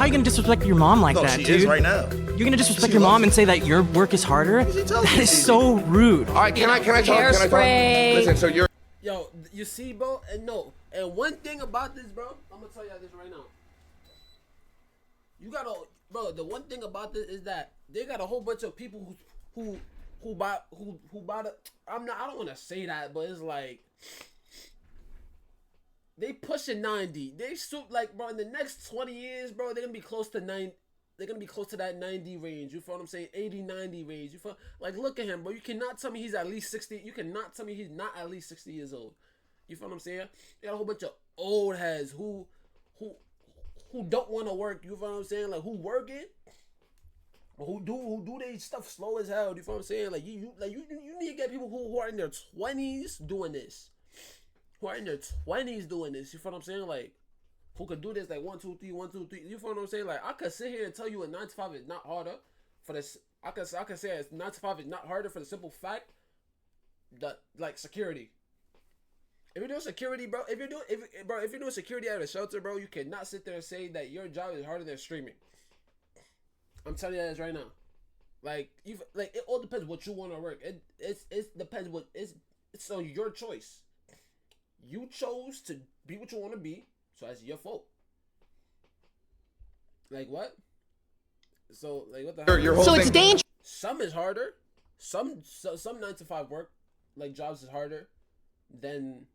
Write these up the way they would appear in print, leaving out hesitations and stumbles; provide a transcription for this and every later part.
How are you gonna disrespect your mom like that, she dude? is right now. You're gonna disrespect your mom and say that your work is harder? That is so rude. All right, can I talk? Can I talk? Listen, so you're. Yo, you see, bro, and one thing about this, bro, I'm gonna tell y'all this right now. You gotta, bro. The one thing about this is that they got a whole bunch of people who buy the. I don't want to say that, but it's like they pushing 90. They like, bro. In the next 20 years, bro, they're gonna be close to 9. They're gonna be close to that 90 range. You feel what I'm saying? 80, 90 range. You feel like, look at him, bro. You cannot tell me he's at least 60. You cannot tell me he's not at least 60 years old. You feel what I'm saying? You got a whole bunch of old heads who don't want to work. You feel what I'm saying? Like, who working, who do their stuff slow as hell. You feel what I'm saying? Like, you need to get people who are in their 20s doing this. Who are in their 20s doing this. You feel what I'm saying? Like, who could do this like 1, 2, 3, 1, 2, 3. You feel what I'm saying? Like, I could sit here and tell you a 9 to 5 is not harder for this. I could say it's 9 to 5 is not harder for the simple fact that, like, security. If you're doing security, bro, if you're doing security at a shelter, bro, you cannot sit there and say that your job is harder than streaming. I'm telling you that right now. Like, it all depends what you want to work. It depends what it's on your choice. You chose to be what you want to be. So that's your fault. Like what? So like what the hell? So it's dangerous. Some is harder. Some 9 to 5 work like jobs is harder than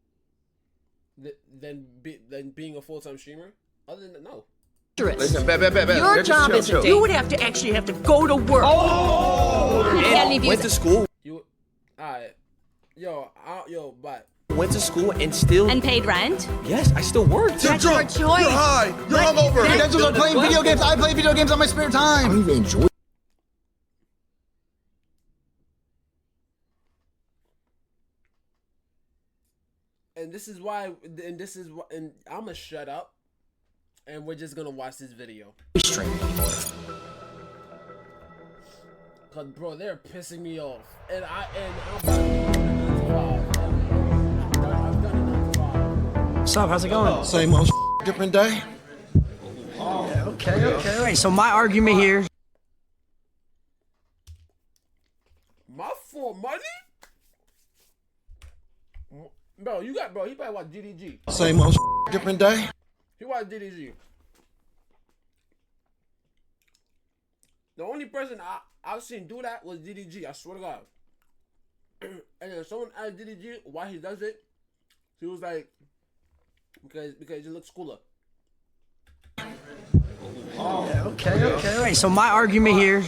being a full-time streamer. Other than that, no. Listen, Your job is you would have to go to work. Went to school. You, alright, yo, but. Went to school and still... And paid rent? Yes, I still worked. That's your choice. You're high. You're hungover. Credentials are playing video games. I play video games on my spare time. I don't even enjoy. And I'm gonna shut up, and we're just gonna watch this video. Stream anymore. Cause bro, they're pissing me off, and I'm What's up? How's it going? Same old different day. Okay. All right. So my argument here. My for money? Bro, he probably watch DDG. Same old different day. He watch DDG. The only person I've seen do that was DDG, I swear to God. And then someone asked DDG why he does it. He was like, because he looks cooler. Okay. All right. So my argument here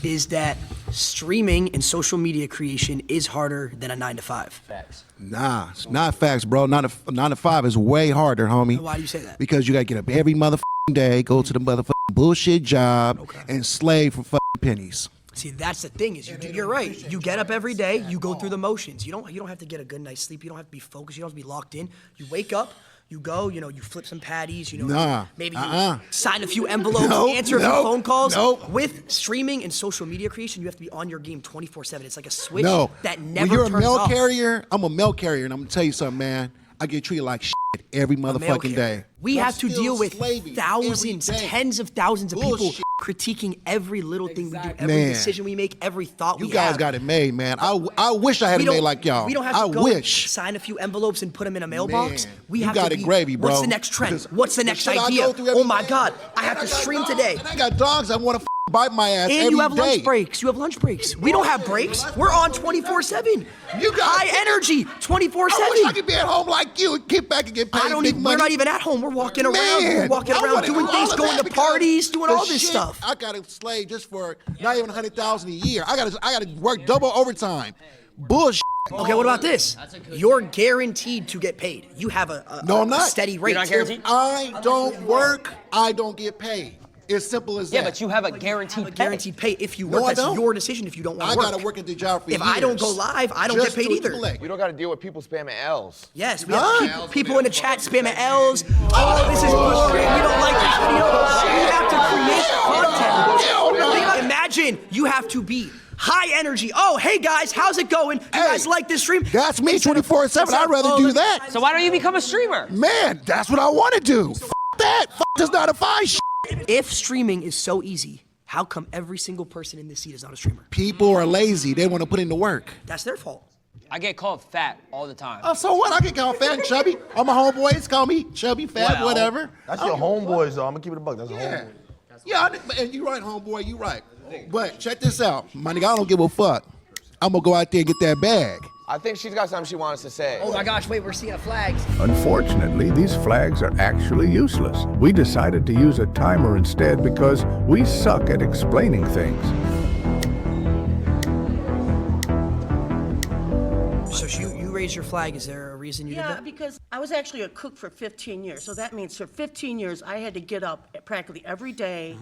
is that streaming and social media creation is harder than a 9 to 5. Facts. Nah, it's not facts, bro. 9 to 5 is way harder, homie. Why do you say that? Because you gotta get up every motherfucking day, go to the motherfucking bullshit job, and slave for fucking pennies. See, that's the thing is you're right. You get up every day, you go through the motions. You don't have to get a good night's sleep. You don't have to be focused. You don't have to be locked in. You wake up, you go, you flip some patties, maybe you sign a few envelopes, answer a few phone calls. With streaming and social media creation, you have to be on your game 24/7. It's like a switch that never when you're a turns mail off. carrier, I'm a mail carrier, and I'm gonna tell you something, man. I get treated like shit every motherfucking day. We have to deal with thousands, every day. tens of thousands of people critiquing every little thing we do, every decision we make, every thought we have. You guys got it made, man. I wish I had it made like y'all. We don't have to sign a few envelopes and put them in a mailbox. Man, we you have got to it gravy, bro. What's the next trend? Because What's the next idea? Oh my God, I have to stream today. And I got dogs that want to bite my ass And every you have day. lunch breaks. You have lunch breaks. We don't have breaks. We're on 24/7. You got high energy 24/7. I wish I could be at home like you and kick back and get paid big money. We're not even at home. We're walking around. Man, We're walking I around wanna doing do things, all of going that to because parties, doing the all this shit, stuff. I got to slave just for not even 100,000 a year. I got to work double overtime. Bullshit. Okay, what about this? You're guaranteed to get paid. You have a No, I'm not. steady rate. You're not guaranteed? If I don't work, I don't get paid. It's simple as that. Yeah, but you have a guaranteed pay if you work. That's your decision if you don't want to work. I got to work at the job for years. If I don't go live, I don't get paid either. We don't got to deal with people spamming L's. Yes, we have people in the chat spamming L's. Oh, this is boring. We don't like this video. We have to create content. Imagine you have to be high energy. Oh, hey guys, how's it going? You guys like this stream? That's me 24/7. I'd rather do that. So why don't you become a streamer? Man, that's what I want to do. F that. F this 9 to 5 shit. If streaming is so easy, how come every single person in this seat is not a streamer? People are lazy. They want to put in the work. That's their fault. I get called fat all the time. Oh, so what? I get called fat and chubby. All my homeboys call me chubby, fat, whatever. That's your homeboys, though. I'm gonna keep it a buck. That's a Yeah. homeboy. Yeah, and you right, homeboy, you right. But check this out. My nigga, I don't give a fuck. I'm gonna go out there and get that bag. I think she's got something she wants to say. Oh my gosh, wait, we're seeing a flag. Unfortunately, these flags are actually useless. We decided to use a timer instead because we suck at explaining things. So you raised your flag. Is there a reason you did Yeah, that? because I was actually a cook for 15 years. So that means for 15 years, I had to get up practically every day,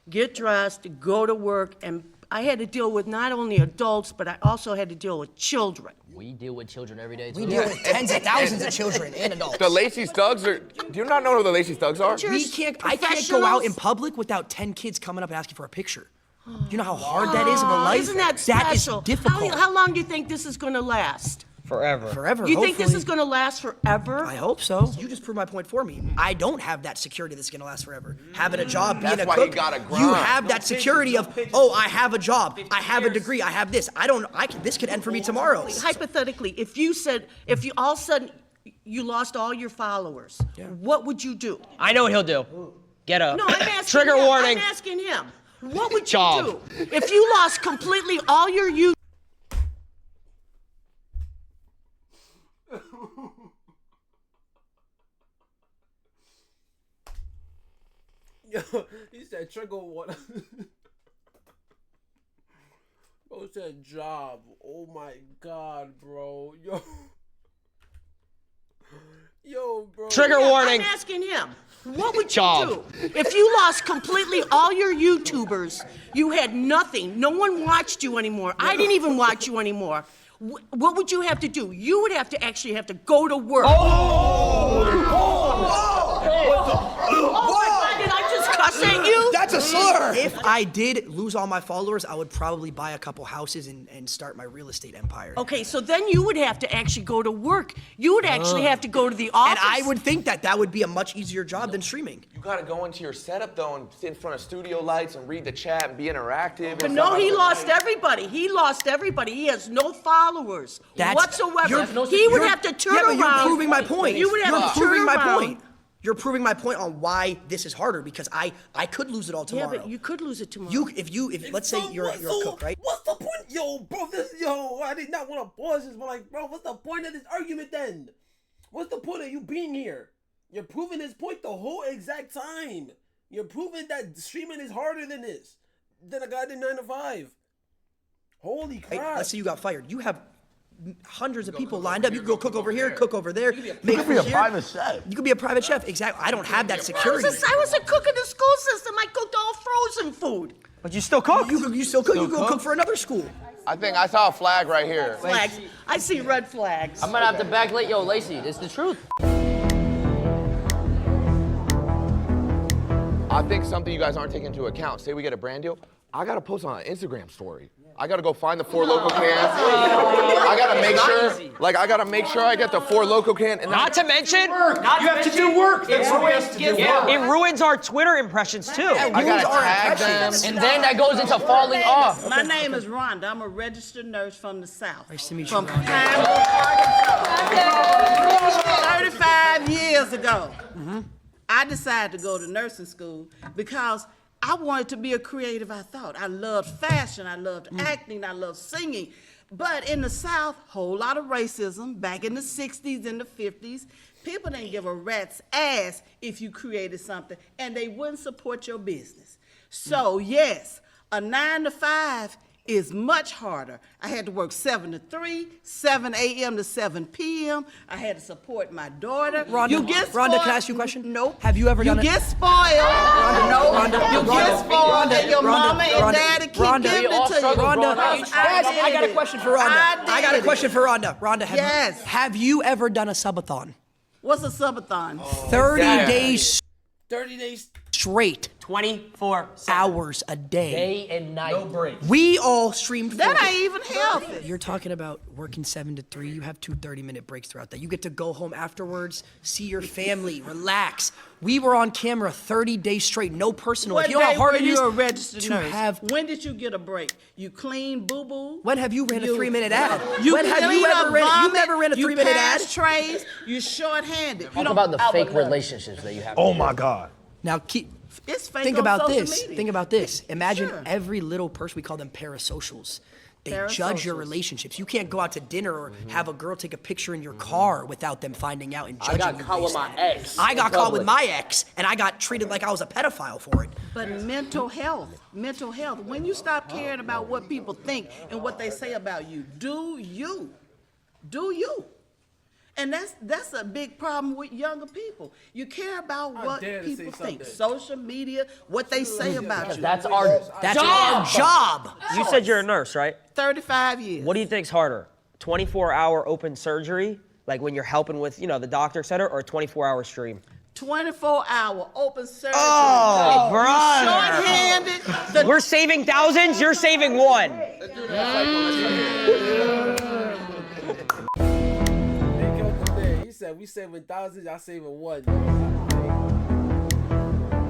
get dressed, go to work, and I had to deal with not only adults, but I also had to deal with children. We deal with children every day, too. We deal with tens of thousands of children and adults. The Lacey's Thugs are. Do you not know who the Lacey's Thugs are? I can't go out in public without 10 kids coming up and asking for a picture. Do you know how hard that is of a life? Isn't that special? That is difficult. How long do you think this is going to last? Forever. Forever. You think this hopefully. is going to last forever? I hope so. You just proved my point for me. I don't have that security that's going to last forever. Having a job, being That's a why cook, you gotta grind. you have that security of, oh, I have a job, I have a degree, I have this. This could end for me tomorrow. Hypothetically, if you all of a sudden you lost all your followers, what would you do? I know what he'll do. Get up. No, I'm asking Trigger him. warning. I'm asking him. What would Job. you do if you lost completely all your youth? Yo, he said trigger one. Bro said job. Oh my god, bro. Yo, bro. Trigger warning. I'm asking him. What would Job. you do if you lost completely all your YouTubers? You had nothing. No one watched you anymore. I didn't even watch you anymore. What would you have to do? You would have to actually have to go to work. Oh my God, did I just cuss at you? That's a slur. If I did lose all my followers, I would probably buy a couple houses and start my real estate empire. Okay, so then you would have to actually go to work. You would actually have to go to the office. And I would think that would be a much easier job than streaming. You gotta go into your setup though and sit in front of studio lights and read the chat and be interactive. But no, he lost everybody. He lost everybody. He has no followers whatsoever. He would have to turn around. But you're proving my point. You would have to turn around. You're proving my point on why this is harder because I could lose it all tomorrow. Yeah, but you could lose it tomorrow. If let's say you're a cook, right? What's the point? Yo, bro, I did not want to pause this, but like, bro, what's the point of this argument then? What's the point of you being here? You're proving his point the whole exact time. You're proving that streaming is harder than this. Than a guy did 9 to 5. Holy crap. Right? Let's say you got fired. You have hundreds of people lined up. You can go cook over here, cook over there. You could be a private chef. You could be a private chef. Exactly. I don't have that security. I was a cook in the school system. I cooked all frozen food. But you still cook. You still cook. You go cook for another school. I think I saw a flag right here. Flags. I see red flags. I'm gonna have to backlight. Yo, Lacey, it's the truth. I think something you guys aren't taking into account. Say we get a brand deal. I gotta post on an Instagram story. I gotta go find the 4 Loco cans. I gotta make sure I get the 4 Loco can. And Not to mention, You have to do work. That's what we have to do. it ruins our Twitter impressions too. I gotta tag them. And then that goes into falling off. My name is Rhonda. I'm a registered nurse from the South. Nice to meet you, From Rhonda. Arkansas. 35 years ago, I decided to go to nursing school because I wanted to be a creative, I thought. I loved fashion, I loved acting, I loved singing. But in the South, whole lot of racism. Back in the 60s and the 50s, people didn't give a rat's ass if you created something, and they wouldn't support your business. So yes, a 9 to 5 is much harder. I had to work 7 to 3, 7 a.m. to 7 p.m. I had to support my daughter. Rhonda, You get Rhonda, spoiled. can I ask you a question? Nope. Have you ever done You it? get spoiled. You get spoiled, and your mama and daddy keep giving it to you. Rhonda, I got a question for Rhonda. I got a question for Rhonda. Rhonda, Yes. have you ever done a subathon? What's a subathon? 30 days 30 days. straight 24 hours a day. Day and night. No break. We all streamed. That ain't even healthy. You're talking about working 7 to 3. You have 2 30-minute breaks throughout that. You get to go home afterwards, see your family, relax. We were on camera 30 days straight, no personal. What If you know how day hard were it you is a registered to nurse? have. When did you get a break? You clean boo-boo? When have you ran a 3-minute ad? You When have you clean ever up ran? You vomit, never ran a 3-minute You ad. pass trays. You short-handed. Talk about the fake relationships that you have. Oh my God. Now It's fake think on about social this. media. Think about this. Imagine Sure. every little person. We call them parasocials. They judge your Parasocials. relationships. You can't go out to dinner or have a girl take a picture in your car without them finding out and judging you. I got caught with my ex. I got in caught with public. my ex, and I got treated like I was a pedophile for it. But mental health. When you stop caring about what people think and what they say about you, do you. And that's a big problem with younger people. You care about what dare to say people think. something. Social media, what they say about you. That's our Our job. You said you're a nurse, right? 35 years. What do you think's harder? 24-hour open surgery, like when you're helping with, the doctor, et cetera, or a 24-hour stream? 24-hour open surgery. Oh, You're brother. short-handed. We're saving thousands, you're saving one. He said we saving thousands, y'all saving one.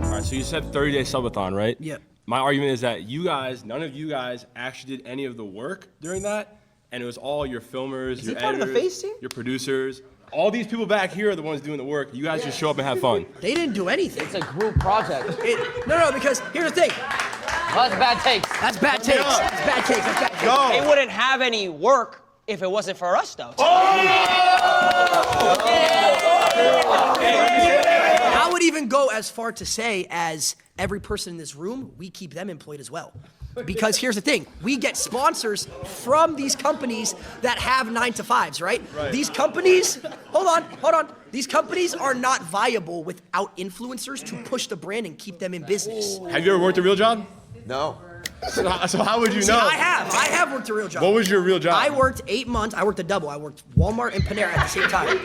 All right, so you said 30-day subathon, right? Yep. My argument is that none of you guys actually did any of the work during that, and it was all your filmers, your he part of the editors, face team? your producers. All these people back here are the ones doing the work. You guys just show up and have fun. They didn't do anything. It's a group project. No, because here's the thing. Well, that's bad takes. That's bad takes. That's bad takes. That's bad takes. They wouldn't have any work if it wasn't for us, though. I would even go as far to say as every person in this room, we keep them employed as well. Because here's the thing, we get sponsors from these companies that have 9-to-5s, right? These companies, hold on. These companies are not viable without influencers to push the brand and keep them in business. Have you ever worked a real job? No. So how would you See, know? I have worked a real job. What was your real job? I worked 8 months. I worked a double. I worked Walmart and Panera at the same time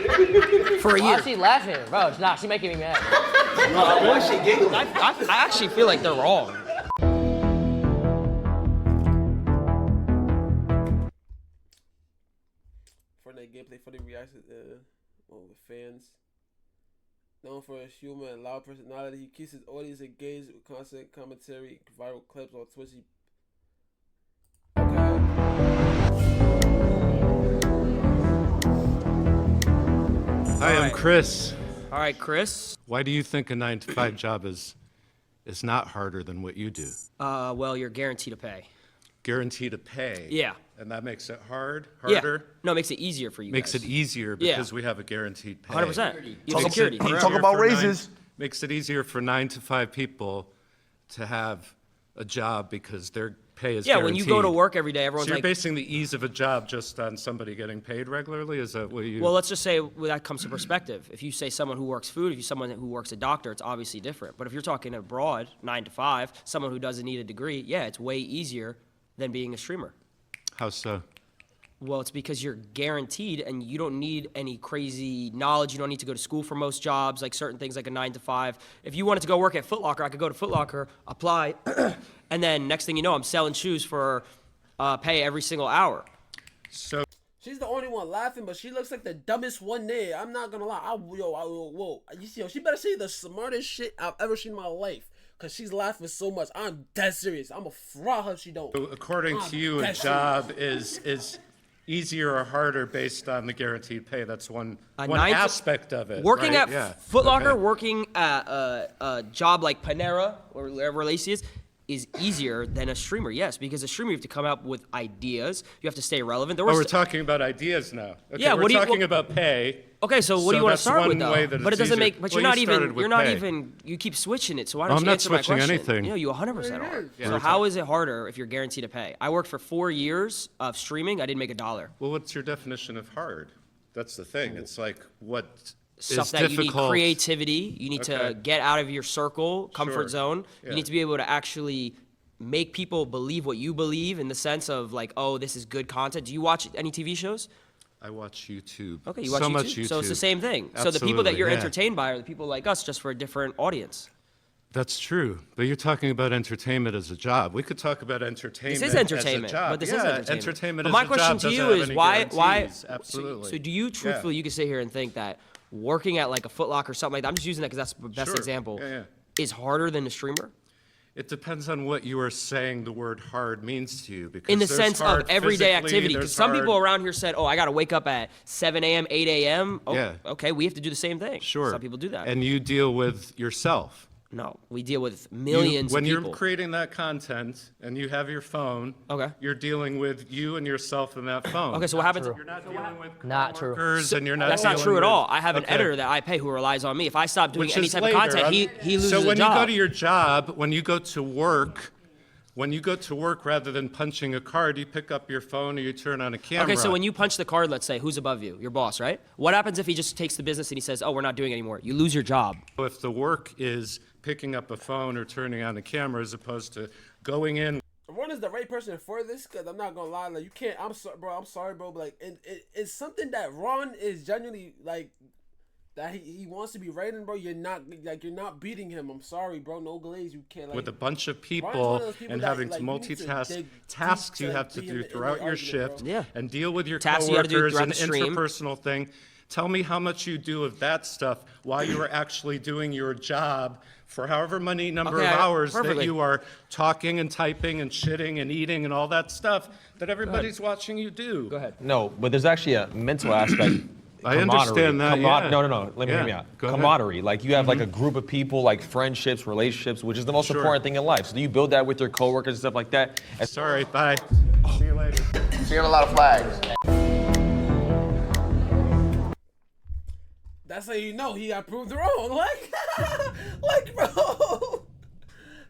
for a Why year. is she laughing? Bro, nah, she's making me mad. Why is she giggling? I actually feel like they're wrong. Fortnite gameplay, funny reactions with fans. Known for his humor and loud personality, he keeps his audience engaged with constant commentary, viral clips on Twitch. Hi, I'm Chris. All right, Chris. Why do you think a 9-to-5 job is not harder than what you do? Well, you're guaranteed to pay. Guaranteed to pay. Yeah. And that makes it harder? Yeah. No, it makes it easier for you Makes guys. it easier Yeah. because we have a guaranteed pay. 100%. You have Makes security. it easier Talk about for raises. Makes it easier for 9-to-5 people to have a job because their pay is Yeah, guaranteed. when you go to work every day, everyone's So you're like, basing the ease of a job just on somebody getting paid regularly? Is that what you... well, let's just say that comes to perspective. If you say someone who works food, if you're someone who works a doctor, it's obviously different. But if you're talking abroad, 9 to 5, someone who doesn't need a degree, yeah, it's way easier than being a streamer. How so? Well, it's because you're guaranteed and you don't need any crazy knowledge. You don't need to go to school for most jobs, like certain things like a 9 to 5. If you wanted to go work at Foot Locker, I could go to Foot Locker, apply, and then next thing you know, I'm selling shoes for pay every single hour. So She's the only one laughing, but she looks like the dumbest one there. I'm not gonna lie. Whoa. She better say the smartest shit I've ever seen in my life. Cause she's laughing so much. I'm dead serious. I'm a fraud her if she don't. So according to you, a job is easier or harder based on the guaranteed pay. That's one aspect of it. Working right? at Foot Locker, working at a job like Panera or wherever Lacey is easier than a streamer, yes, because a streamer you have to come up with ideas, you have to stay relevant. We're talking about ideas now. Okay, yeah, we're talking about pay. Okay, so what do you want to start with though? But it doesn't make. But well, you're not even. You keep switching it. So why don't you answer my question? I'm not switching anything. No, you 100% are. Yeah. So how is it harder if you're guaranteed to pay? I worked for 4 years of streaming. I didn't make $1. Well, what's your definition of hard? That's the thing. It's like what Stuff is that difficult. you need creativity. You need to get out of your circle, comfort Sure. zone. Yeah. You need to be able to actually make people believe what you believe in the sense of like, oh, this is good content. Do you watch any TV shows? I watch YouTube. Okay, you watch so YouTube? much YouTube. So it's the same thing. So the people that Absolutely, you're yeah. entertained by are the people like us, just for a different audience. That's true, but you're talking about entertainment as a job. We could talk about entertainment. This is entertainment, as a job. but this is Yeah, entertainment. entertainment But as my a question job to doesn't you have is any why? guarantees. Absolutely. So do you truthfully, you can sit here and think that working at like a Foot Locker or something like that, I'm just using that because that's the best Sure. example, Yeah. is harder than a streamer? It depends on what you are saying the word hard means to you. Because In the there's sense of hard everyday physically, activity, there's because some people hard- around here said, "Oh, I got to wake up at 7 a.m., 8 a.m." Oh, Yeah. okay, we have to do the same thing. Sure. Some people do that. And you deal with yourself. No, we deal with millions When of people. you're creating that content and you have your phone, Okay. you're dealing with you and yourself in that phone. Okay, so what happens? You're not dealing with Not true. coworkers and you're not That's not dealing true at with- all. I have an Okay. editor that I pay who relies on me. If I stop doing Which any is type later. of content, he loses So when a job. you go to your job, when you go to work, rather than punching a card, you pick up your phone or you turn on a camera. Okay, so when you punch the card, let's say, who's above you? Your boss, right? What happens if he just takes the business and he says, "Oh, we're not doing it anymore"? You lose your job. If the work is picking up a phone or turning on a camera as opposed to going in. Ron is the right person for this, because I'm not gonna lie, like, you can't. I'm sorry, bro, but like, it's something that Ron is genuinely like, that he wants to be writing, bro. You're not beating him. I'm sorry, bro. No glaze. You can't, like, With a bunch of Ron's one people of those people and that, having like, to you need to multitask dig tasks deep you to have to be in do the throughout your argument, shift bro. Yeah. and deal with your Tasks you gotta do coworkers throughout and the stream. interpersonal thing. Tell me how much you do of that stuff while you are actually doing your job for however many number Okay, of hours that perfectly. you are talking and typing and shitting and eating and all that stuff that everybody's watching you do. Go ahead. No, but there's actually a mental aspect. I understand that, yeah. No. Let me hear me Yeah, out. go ahead. Camaraderie. Like, you have like a group of people, like friendships, relationships, which is the most important thing in life. So do you build that with your coworkers and stuff like that? Sorry, bye. See you later. Seeing a lot of flags. That's how you know he got proved wrong. Like, bro.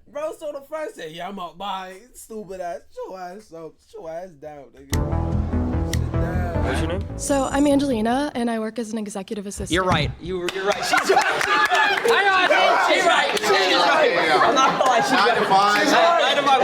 Bro, so the first said, "Yeah, I'm up by stupid ass. Show ass up. Show ass down, nigga. Sit down." What's your name? So I'm Angelina, and I work as an executive assistant. You're right. You're right. She's right. Hang on. She's right. She's right. I'm not gonna lie. She's right. 9 to 5. She's right. 9 to 5.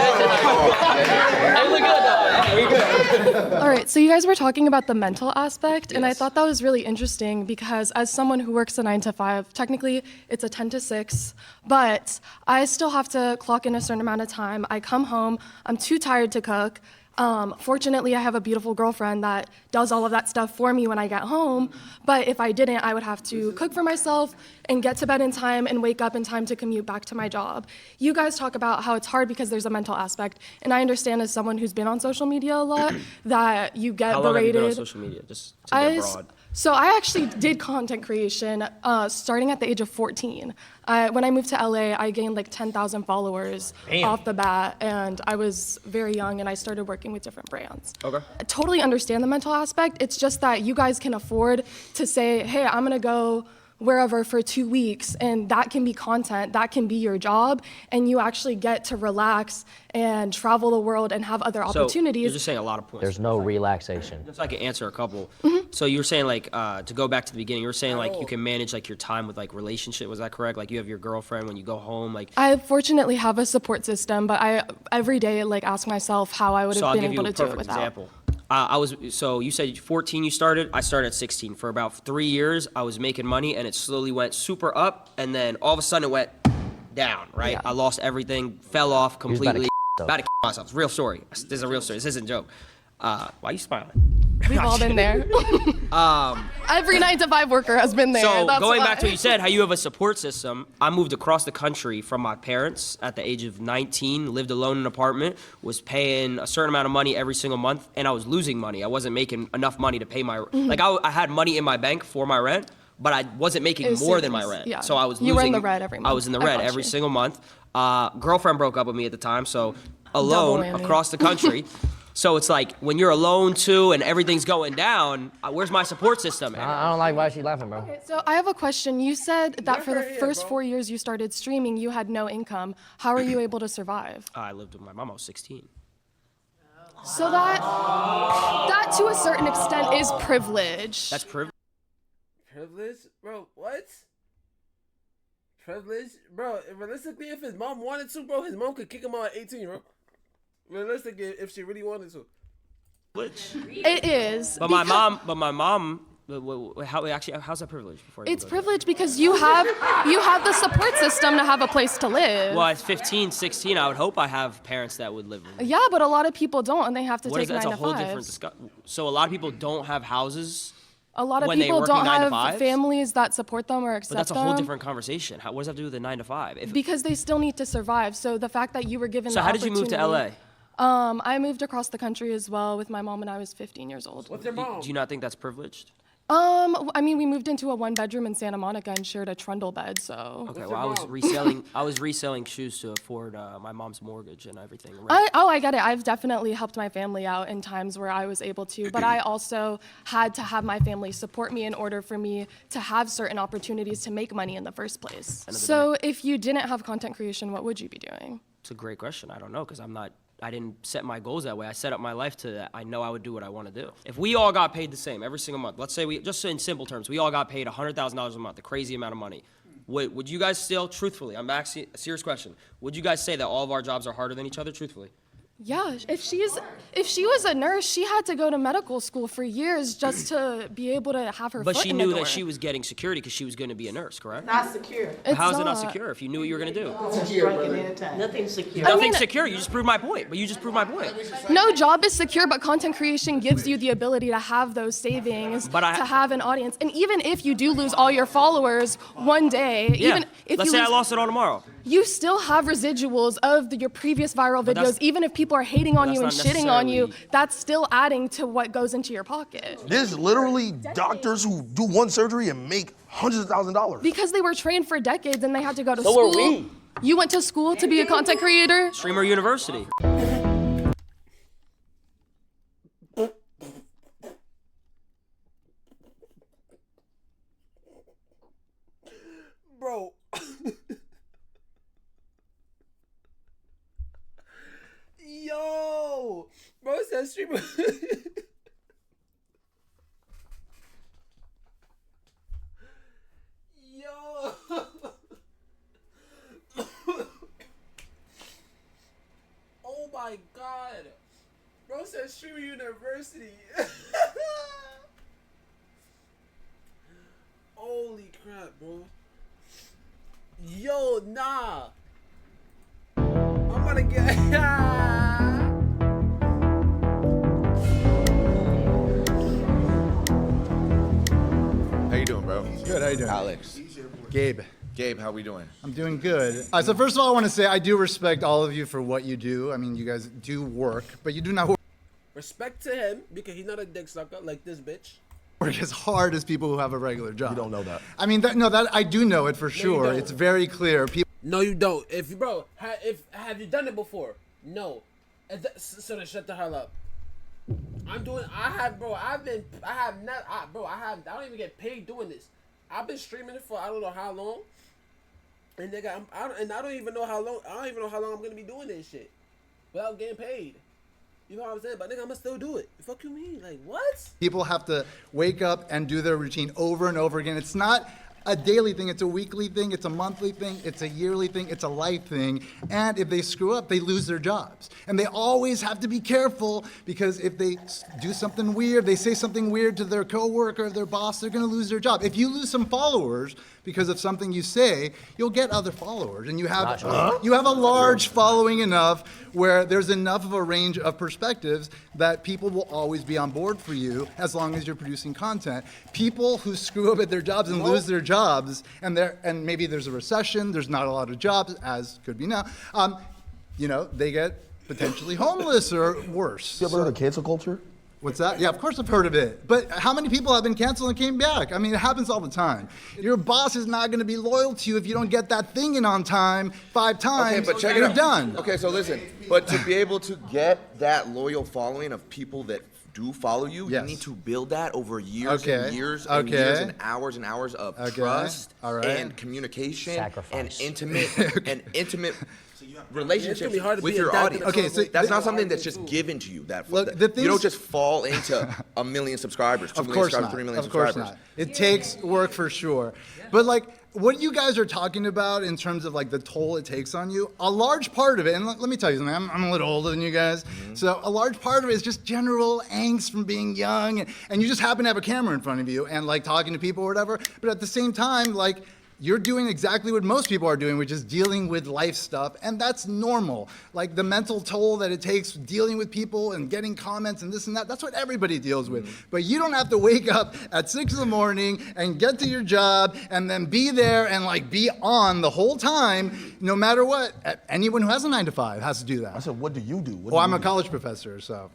Hey, we good though. Hey, we good. All right, so you guys were talking about the mental aspect, and I thought that was really interesting because as someone who works a 9 to 5, technically it's a 10 to 6, but I still have to clock in a certain amount of time. I come home, I'm too tired to cook. Fortunately, I have a beautiful girlfriend that does all of that stuff for me when I get home, but if I didn't, I would have to cook for myself and get to bed in time and wake up in time to commute back to my job. You guys talk about how it's hard because there's a mental aspect, and I understand as someone who's been on social media a lot that you get How long have you berated. been on social media? Just to get broad. So I actually did content creation starting at the age of 14. When I moved to LA, I gained like 10,000 followers off the bat, and I was very young, and I started working with different brands. Okay. I totally understand the mental aspect. It's just that you guys can afford to say, hey, I'm gonna go wherever for 2 weeks, and that can be content, that can be your job, and you actually get to relax and travel the world and have other So opportunities. you're just saying a lot of points. There's no relaxation. Just so I can answer a couple. Mm-hmm. So you were saying like to go back to the beginning. You were saying like you can manage like your time with like relationship. Was that correct? Like you have your girlfriend when you go home. Like I fortunately have a support system, but I every day like ask myself how I would so have I'll been give you able a to do it perfect without. example. So you said 14 you started. I started at 16. For about 3 years, I was making money, and it slowly went super up, and then all of a sudden it went down. Right? Yeah. I lost everything, fell off was about to completely. though. About to myself. It's a real story. This is a real story. This isn't a joke. Why are you smiling? We've all been there. Every 9 to 5 worker has been there. So That's going why. back to what you said, how you have a support system. I moved across the country from my parents at the age of 19, lived alone in an apartment, was paying a certain amount of money every single month, and I was losing money. I wasn't making enough money to pay my, like I had money in my bank for my rent, but I wasn't making It was more than my serious, rent. yeah. So I was losing. You were in the red every I month. was in the I red got every you. single month. Girlfriend broke up with me at the time, so alone whammy. across the country. So it's like when you're alone too and everything's going down, where's my support system? I don't like why she laughing, bro. Okay, so I have a question. You said that for the right here, first bro. 4 years you started streaming, you had no income. How are you able to survive? I lived with my mom. I was 16. So that to a certain extent is privilege. That's privilege. Privilege? Bro, what? Privilege? Bro, realistically, if his mom wanted to, bro, his mom could kick him out at 18, bro. Realistically, if she really wanted to. It is. But my mom How's that privilege? It's privilege because you have the support system to have a place to live. Well, at 15, 16, I would hope I have parents that would live with me. Yeah, but a lot of people don't, and they have to take 9 to 5s. That's a whole different discussion. So a lot of people don't have houses. A lot of when people they don't working 9 to have 5s? families that support them or accept them. But that's a whole different conversation. What does that have to do with the 9 to 5? Because they still need to survive. So the fact that you were given So the how did you move to LA? I moved across the country as well with my mom when I was 15 years old. What's your mom? Do you not think that's privileged? I mean, we moved into a 1-bedroom in Santa Monica and shared a trundle bed, so. Okay, well, I was reselling shoes to afford my mom's mortgage and everything. I get it. I've definitely helped my family out in times where I was able to, but I also had to have my family support me in order for me to have certain opportunities to make money in the first place. So if you didn't have content creation, what would you be doing? It's a great question. I don't know, because I didn't set my goals that way. I set up my life to that. I know I would do what I want to do. If we all got paid the same every single month, let's say just in simple terms, we all got paid $100,000 a month, a crazy amount of money. Would you guys still, truthfully, I'm asking a serious question, would you guys say that all of our jobs are harder than each other, truthfully? Yeah, if she was a nurse, she had to go to medical school for years just to be able to have her But foot she in the knew door. that she was getting security because she was going to be a nurse, correct? Not secure. How is it not secure if you knew what you were going to do? Nothing's secure. Nothing's secure. You just proved my point. But you just proved my point. No job is secure, but content creation gives you the ability to have those savings, to have an audience. And even if you do lose all your followers one day, even if let's say I lost it all tomorrow. You still have residuals of your previous viral videos. Even if people are hating on you and shitting on you, that's still adding to what goes into your pocket. There's literally doctors who do one surgery and make hundreds of thousands of dollars. Because they were trained for decades and they had to go to school. So were we. You went to school to be a content creator? Streamer University. Bro. Yo, bro, it's that streamer. Yo. Oh my God, bro, it's that streamer university. Holy crap, bro. Yo, nah. I'm gonna get. How you doing, bro? Good, how you doing? Alex. Gabe. Gabe, how we doing? I'm doing good. So first of all, I want to say I do respect all of you for what you do. I mean, you guys do work, but you do not Respect to him because he's not a dick sucker like this bitch. work as hard as people who have a regular job. You don't know that. I mean, that I do know it for sure. don't. It's very clear. People. No, you don't. Have you done it before? No. So then shut the hell up. I don't even get paid doing this. I've been streaming it for I don't know how long. And nigga, I don't even know how long I'm gonna be doing this shit without getting paid. You know what I'm saying? But nigga, I'ma still do it. The fuck you mean? Like what? People have to wake up and do their routine over and over again. It's not a daily thing, it's a weekly thing, it's a monthly thing, it's a yearly thing, it's a life thing. And if they screw up, they lose their jobs. And they always have to be careful because if they do something weird, they say something weird to their coworker or their boss, they're gonna lose their job. If you lose some followers because of something you say, you'll get other followers. And you have a large following enough where there's enough of a range of perspectives that people will always be on board for you as long as you're producing content. People who screw up at their jobs and lose their jobs, and maybe there's a recession, there's not a lot of jobs, as could be now, they get potentially homeless or worse. You ever heard of cancel culture? What's that? Yeah, of course I've heard of it. But how many people have been canceled and came back? I mean, it happens all the time. Your boss is not going to be loyal to you if you don't get that thing in on time 5 times. Okay, but check it you're out. done. Okay, so listen. But to be able to get that loyal following of people that do follow you, you need to build that over years and years and years and hours of trust and communication and intimate relationships be hard to with be your adapted audience. to Okay, so that's not something that's just given to you. Look, the You don't things- just fall into 1 million subscribers, 2 Of million course subscribers, not. 3 million Of course subscribers. not. It takes work for sure. But like what you guys are talking about in terms of like the toll it takes on you, a large part of it, and let me tell you something, I'm a little older than you guys, so a large part of it is just general angst from being young, and you just happen to have a camera in front of you and like talking to people or whatever, but at the same time, like, you're doing exactly what most people are doing, which is dealing with life stuff, and that's normal. Like the mental toll that it takes dealing with people and getting comments and this and that, that's what everybody deals with. But you don't have to wake up at 6 in the morning and get to your job and then be there and like be on the whole time, no matter what. Anyone who has a 9 to 5 has to do that. I said, what do you do? Well, I'm a college professor, so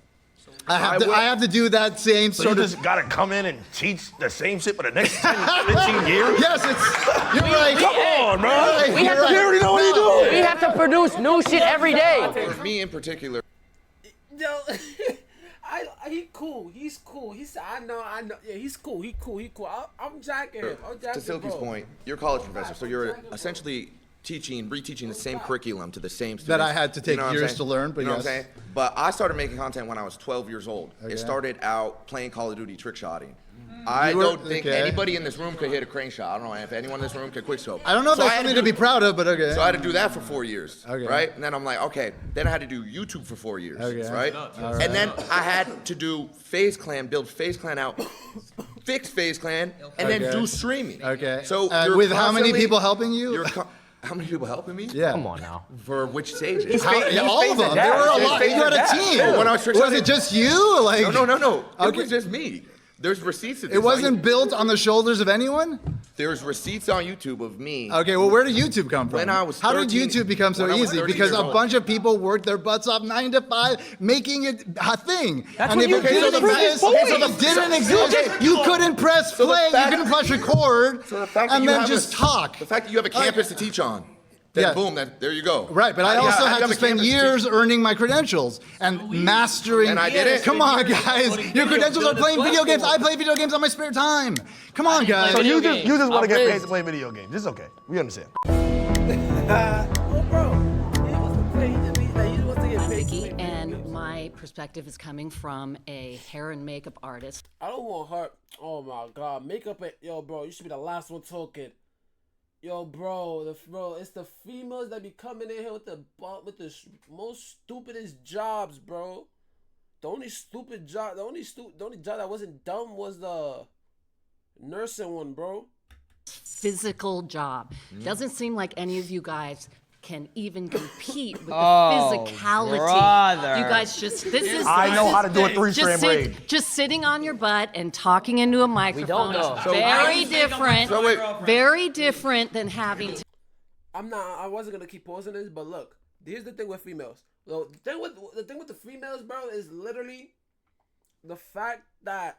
I have to do that same So sort you of. just gotta come in and teach the same shit for the next 10, 15 years? Yes, you're right. Come on, bro. Right, You you're right. already know what you're doing. We have to produce new shit every day. For me in particular, Yo, he cool. He's cool. He said, I know. Yeah, he's cool. He cool. I'm jacking him. I'm jacking to Silky's point, you're a college professor, so you're essentially reteaching the same curriculum to the same students. That I had to take You know what I'm years saying? to learn, but you know yes. what I'm saying? But I started making content when I was 12 years old. Okay. It started out playing Call of Duty trick shotting. I You were- don't think okay. anybody in this room could hit a crane shot. I don't know if anyone in this room could quick scope. I don't know if So that's I had something to be proud of, but okay. So I had to do that for 4 years, Okay. right? And then I'm like, okay. Then I had to do YouTube for 4 years, Okay. right? All right. And then I had to do FaZe Clan, build FaZe Clan out, fix FaZe Clan, and then Okay. do streaming. Okay. So And with how many people helping you? How many people helping me? Yeah. Come on now. For which stages? Yeah, all of them. There were a lot. You had a team. When I was trick Was shotting- it just you? Like No. It Okay. was just me. There's receipts of this. It wasn't built on the shoulders of anyone? There's receipts on YouTube of me. Okay, well, where did YouTube come from? When I was How did 13 YouTube become so when I was easy? 13 Because years a old. bunch of people worked their butts off 9 to 5, making it a thing. That's and what if you it did didn't in the exist, previous if it point. didn't exist, you couldn't press So the play, you fact- couldn't press record, So the fact that and you then have just talk. The fact that you have a campus to teach on, then Yeah. boom, there you go. Right, but I Yeah, also had have to a spend campus years earning my credentials and mastering. And I did it. Come on, guys. Your credentials are playing video games. I play video games on my spare time. Come on, guys. So you Video just want to games. get paid to play video games. It's okay. We understand. Oh, bro. He wants to play. He wants to get paid. Vicky, and my perspective is coming from a hair and makeup artist. I don't want her. Oh my God, makeup. Yo, bro, you should be the last one talking. Yo, bro, it's the females that be coming in here with the most stupidest jobs, bro. The only job that wasn't dumb was the nursing one, bro. Physical job. Doesn't seem like any of you guys can even compete with the Oh, physicality. brother. You guys I know how to do a 3-strand braid. Just sitting on your butt and talking into a microphone know. is So very different. So wait. Very different than having to. I wasn't gonna keep pausing this, but look, here's the thing with females. The thing with the females, bro, is literally the fact that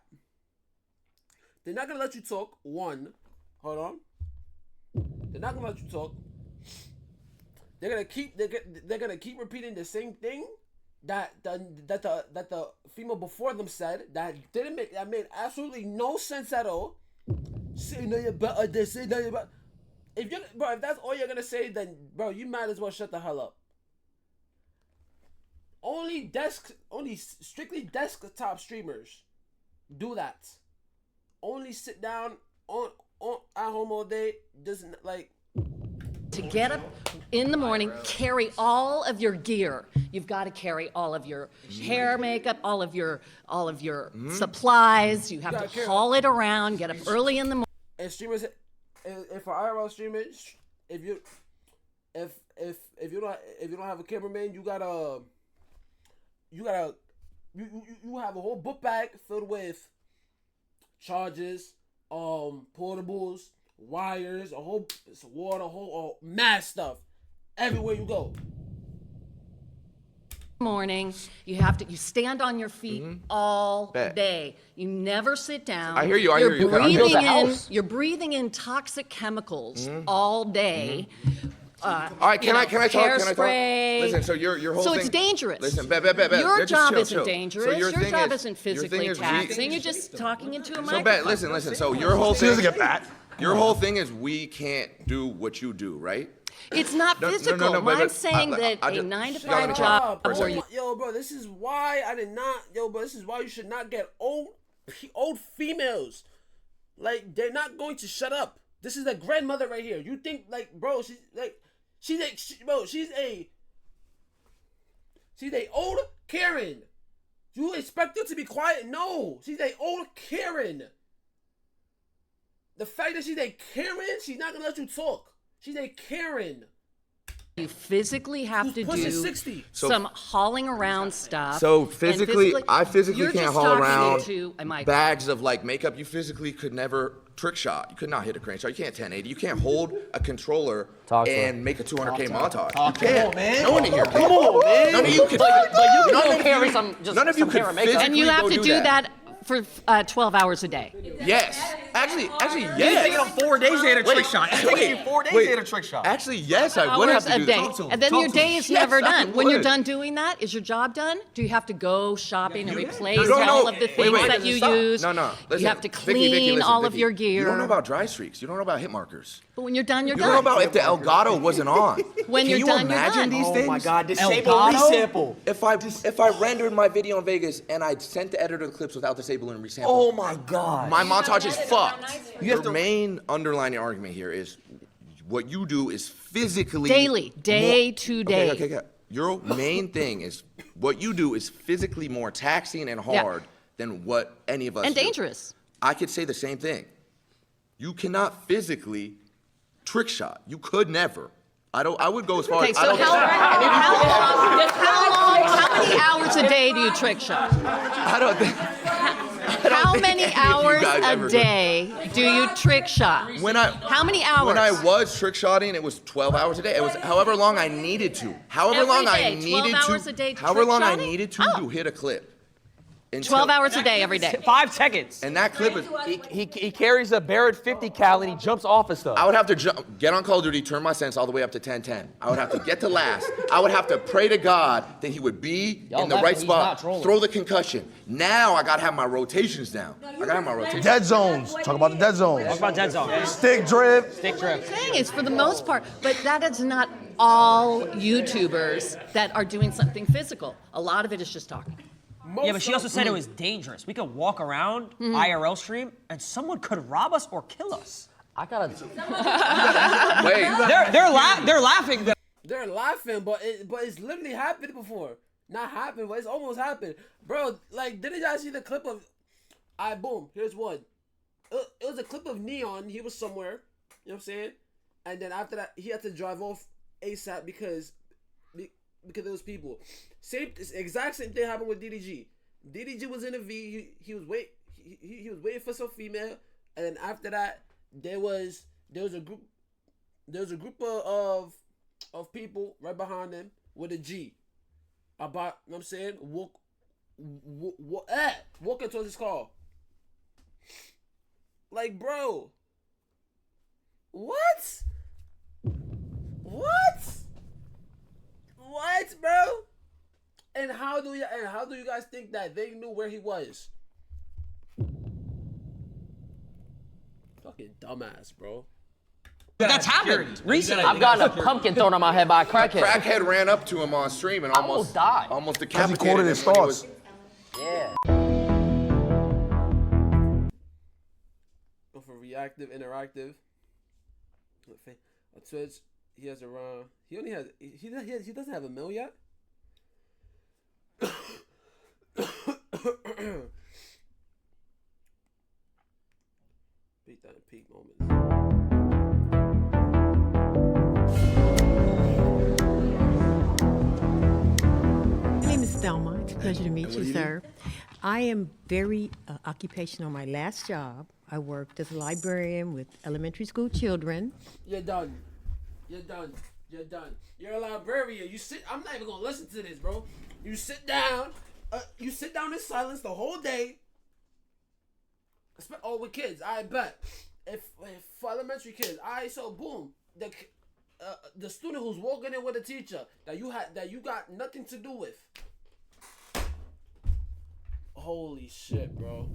they're not gonna let you talk. One, hold on. They're not gonna let you talk. They're gonna keep repeating the same thing that the female before them said that made absolutely no sense at all. Say no, you're better. They say no, you're better. If that's all you're gonna say, then bro, you might as well shut the hell up. Only strictly desktop streamers do that. Only sit down on at home all day. Doesn't like. To get up in the morning, carry all of your gear. You've got to carry all of your hair, makeup, all of your supplies. You have to haul it around. Get up early in the morning. And streamers, and for IRL streamers, if you don't have a cameraman, you have a whole book bag filled with charges, portables, wires, water, mad stuff everywhere you go. Morning, you stand on your feet all day. You never sit down. I hear you. I hear you. You're breathing in toxic chemicals all day. All right, can I talk? Hairspray. Listen, so your whole thing. So it's dangerous. Listen, Your Just job chill, isn't chill. dangerous. So your thing job is- isn't your thing physically is taxing. You're just talking into a So microphone. listen. So your whole thing. doesn't get fat. Your whole thing is we can't do what you do, right? It's not physical. but I'm saying that I a just- 9 to she got 5 me job wrong. where you Yo, bro, this is why I did not. Yo, bro, this is why you should not get old females. Like, they're not going to shut up. This is the grandmother right here. You think, like, bro, she's a old Karen. You expect her to be quiet? No, she's a old Karen. The fact that she's a Karen, she's not gonna let you talk. She's a Karen. You physically have to pushing do 60. some hauling around stuff. So and I physically you're can't just haul talking around to a mic. bags of like makeup. You physically could never trick shot. You could not hit a crane shot. You can't 1080. You can't hold a controller and make a 200K montage. You can't. man. No one in here can. Come on, man. None of you can. But you none can of carry you- some None of you could physically And you have go to do that for 12 hours a day. Yes. Actually, You're yes. taking him 4 days to hit a trick Wait, shot. It's wait, taking you 4 days wait. to hit a trick shot. Actually, yes, I would have Hours to a do day. that. And then your day is never Yes, I done. When you're would. done doing that, is your job done? Do you have to go shopping and replace No, no. all of the Wait, things wait. that you Stop. use? No. Listen, You have to Vicky, clean listen, all of Vicky. your gear. You don't know about dry streaks. You don't know about hit markers. But when you're done, you're You done. don't know about if the Elgato wasn't on. When Can you're you done, you're imagine done. these Oh things? my God, disable Elgato? If I rendered my video in Vegas and I sent the editor the clips without disabling and resample. Oh my God. My montage is fucked. You have Your to- main underlying argument here is what you do is physically Daily, day to day. Okay. Your main thing is what you do is physically more taxing and Yeah. hard than what any of us And do. dangerous. I could say the same thing. You cannot physically trick shot. You could never. I would go as far Okay, as so how many hours a day do you trick shot? I don't think How many any of you hours guys a ever do. day do you trick shot? How many hours? When I was trick shotting, it was 12 hours a day. It was however long I needed to. However Every long I day, 12 needed hours to. a day However trick long I shotting? needed to hit a clip. 12 hours a day, every day. 5 seconds. And that clip is. He carries a Barrett 50 cal and he jumps off of stuff. I would have to get on Call of Duty, turn my sense all the way up to 1010. I would have to get to last. I would have to pray to God that he would be Y'all in the left right him, he's not spot, trolling. throw the concussion. Now I gotta have my rotations down. I gotta have my rotations. Dead zones. Talk about the dead zones. Talk about dead zone. Stick drift. Stick drift. Thing is, for the most part, but that is not all YouTubers that are doing something physical. A lot of it is just talking. Yeah, but she also said it was dangerous. We could walk around IRL stream and someone could rob us or kill us. I gotta. Wait. They're laughing. They're laughing, but it's literally happened before. Not happened, but it's almost happened, bro. Like, didn't y'all see the clip of? Boom. Here's one. It was a clip of Neon. He was somewhere. You know what I'm saying? And then after that, he had to drive off ASAP because there was people. Exact same thing happened with DDG. DDG was in a V. He was waiting for some female, and then after that, there was a group of people right behind him with a G. You know what I'm saying? Walking towards his car. Like, bro. What? What, bro? And how do you guys think that they knew where he was? Fucking dumbass, bro. That's happened recently. I've gotten a pumpkin thrown on my head by a crackhead. Crackhead ran up to him on stream and almost died. Almost Because he decapitated quoted him his when he thoughts. was- Yeah. Go for reactive, interactive. On Twitch, he has around. He only has. He doesn't have a mil yet. Beat that in peak moments. My name is Thelma. It's a pleasure to meet you, sir. I am very occupational. My last job, I worked as a librarian with elementary school children. You're done. You're done. You're a librarian. You sit. I'm not even gonna listen to this, bro. You sit down. You sit down in silence the whole day. Oh, with kids, I bet. If for elementary kids, so boom, the student who's walking in with a teacher that you got nothing to do with. Holy shit, bro.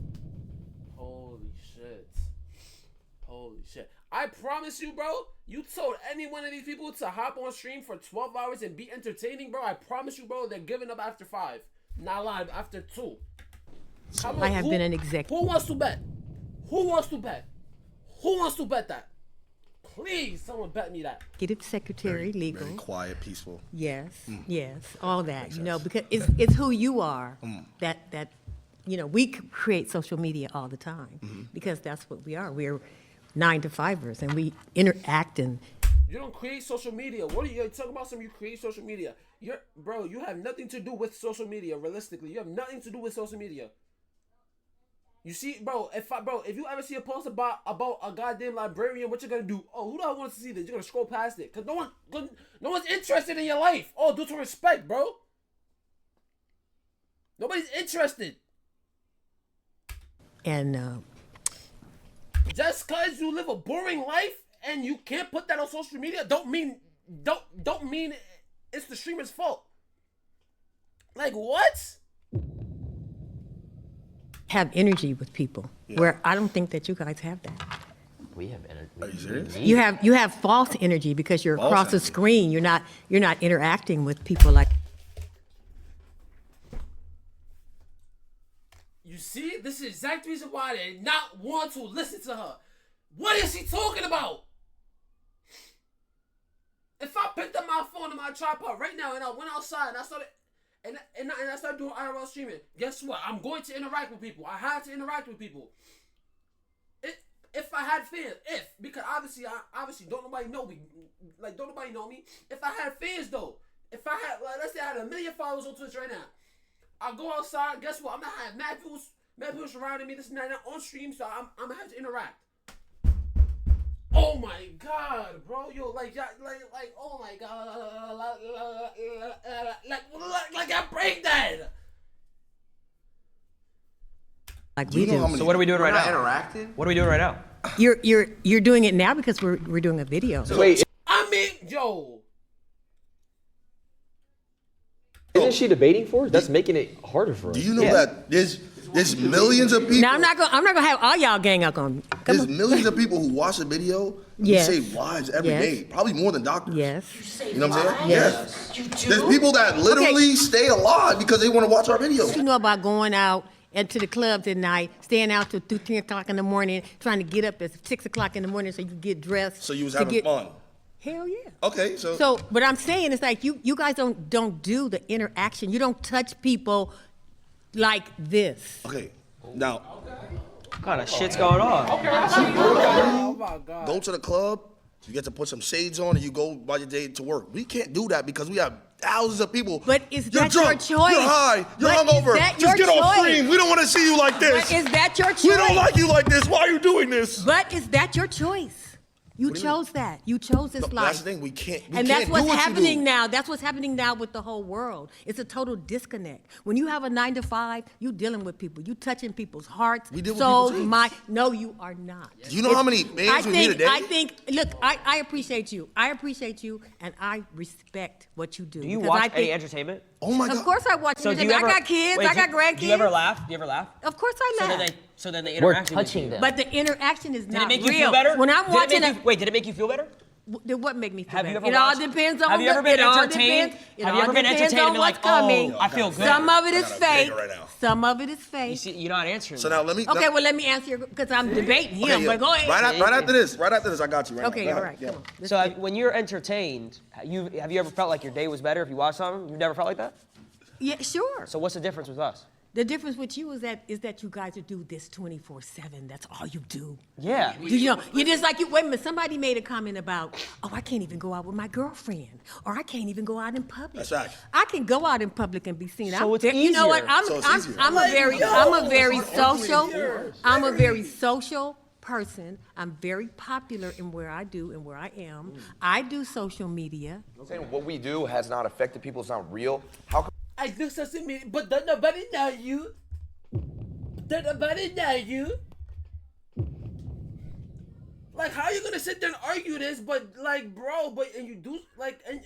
Holy Holy shit. I promise you, bro, you told any one of these people to hop on stream for 12 hours and be entertaining, bro. I promise you, bro, they're giving up after 5. Not live, after 2. I have been an executive. Who wants to bet? Who wants to bet? Who wants to bet that? Please, someone bet me that. Executive secretary, legal. Very quiet, peaceful. Yes, yes, all that, you know, because it's who you are that you know, we create social media all the time because that's what we are. We're 9-to-5ers and we interact and. You don't create social media. What are you talking about? You create social media. Bro, you have nothing to do with social media. Realistically, you have nothing to do with social media. You see, bro, if you ever see a post about a goddamn librarian, what you gonna do? Oh, who do I want to see this? You're gonna scroll past it because no one's interested in your life. Oh, due to respect, bro. Nobody's interested. And just cause you live a boring life and you can't put that on social media, don't mean it's the streamer's fault. Like what? Have energy with people where I don't think that you guys have that. We have energy. Are you serious? You have false energy because you're False across the energy. screen. You're not interacting with people like. You see, this is the exact reason why they not want to listen to her. What is she talking about? If I picked up my phone and my tripod right now and I went outside and I started and I started doing IRL streaming, guess what? I'm going to interact with people. I had to interact with people. If I had fans, because obviously don't nobody know me. Like don't nobody know me. If I had fans though, if I had let's say I had 1 million followers on Twitch right now. I go outside, guess what? I'm gonna have mad people surrounding me, this and that on stream, so I'm gonna have to interact. Oh my god, bro, yo, like, oh my god, like I break that. Like we do. So what are we doing right now? Interacting? What are we doing right now? You're doing it now because we're doing a video. So wait, I mean, yo. isn't she debating for us? That's making it harder for us. Do you know that there's millions of people? Now I'm not gonna have all y'all gang up on me. There's millions of people who watch the video and Yes. save lives every Yes. day. Probably more than doctors. Yes. You know what I'm saying? Yes. Yes. There's people that literally stay alive because they want to watch our videos. You know about going out and to the clubs at night, staying out till 10 o'clock in the morning, trying to get up at 6 o'clock in the morning so you can get dressed. So you was to having get- fun. Hell yeah. Okay, so But I'm saying it's like you guys don't do the interaction. You don't touch people like this. okay. Now What kind of shit's going on? Oh my god. go to the club, you get to put some shades on and you go by your day to work. We can't do that because we have thousands of people. But is You're that your drunk, choice? You're high, you're But is hungover. that Just your get off choice? stream. We don't want to see you like this. But is that your choice? We don't like you like this. Why are you doing this? But is that your choice? You What do you mean? chose that. You chose this No, life. that's the thing. We can't. We And can't that's do what's what you happening do. now. That's what's happening now with the whole world. It's a total disconnect. When you have a 9-to-5, you dealing with people. You touching people's hearts, We deal with souls, people's mind. No, you are not. Do you know how many fans we meet a day? I think. Look, I appreciate you. I appreciate you, and I respect what you do. Do you because watch I any think- entertainment? Oh my Of God. course I watch. So do you entertainment. ever, I got kids. wait, I got grandkids. Do you ever laugh? Do you ever laugh? Of course I laugh. So then they We're interact with touching you. them. But the interaction is Did not it make real. you feel better? When I'm Did it watching make you- wait, did it make you feel better? What make me feel Have you better? ever It all watched- depends on have you ever been it all entertained? depends- it Have you all ever been depends entertained on and been what's like, coming. oh, I feel good? Some of it is I got a fake. banger right now. Some of it is You fake. see, you're not answering. So me. now let me. Okay, well let me answer because I'm debating him. Okay, yeah. But go ahead. Right after this, I got you. Right Okay, now. Go all ahead. right, come on. Let's So get- when you're entertained, have you ever felt like your day was better if you watched something? You've never felt like that? Yeah, sure. So what's the difference with us? The difference with you is that you guys do this 24/7. That's all you do. Yeah. Do you know? You just like you. Wait a minute. Somebody made a comment about, oh, I can't even go out with my girlfriend, or I can't even go out in public. That's right. I can go out in public and be seen. So it's You know what? easier. So it's easier. I'm a very social person. I'm very popular in where I do and where I am. I do social media. I'm saying what we do has not affected people. It's not real. How come I do social media, but don't nobody know you. Don't nobody know you. Like, how you gonna sit there and argue this? But like, bro, and you do like, and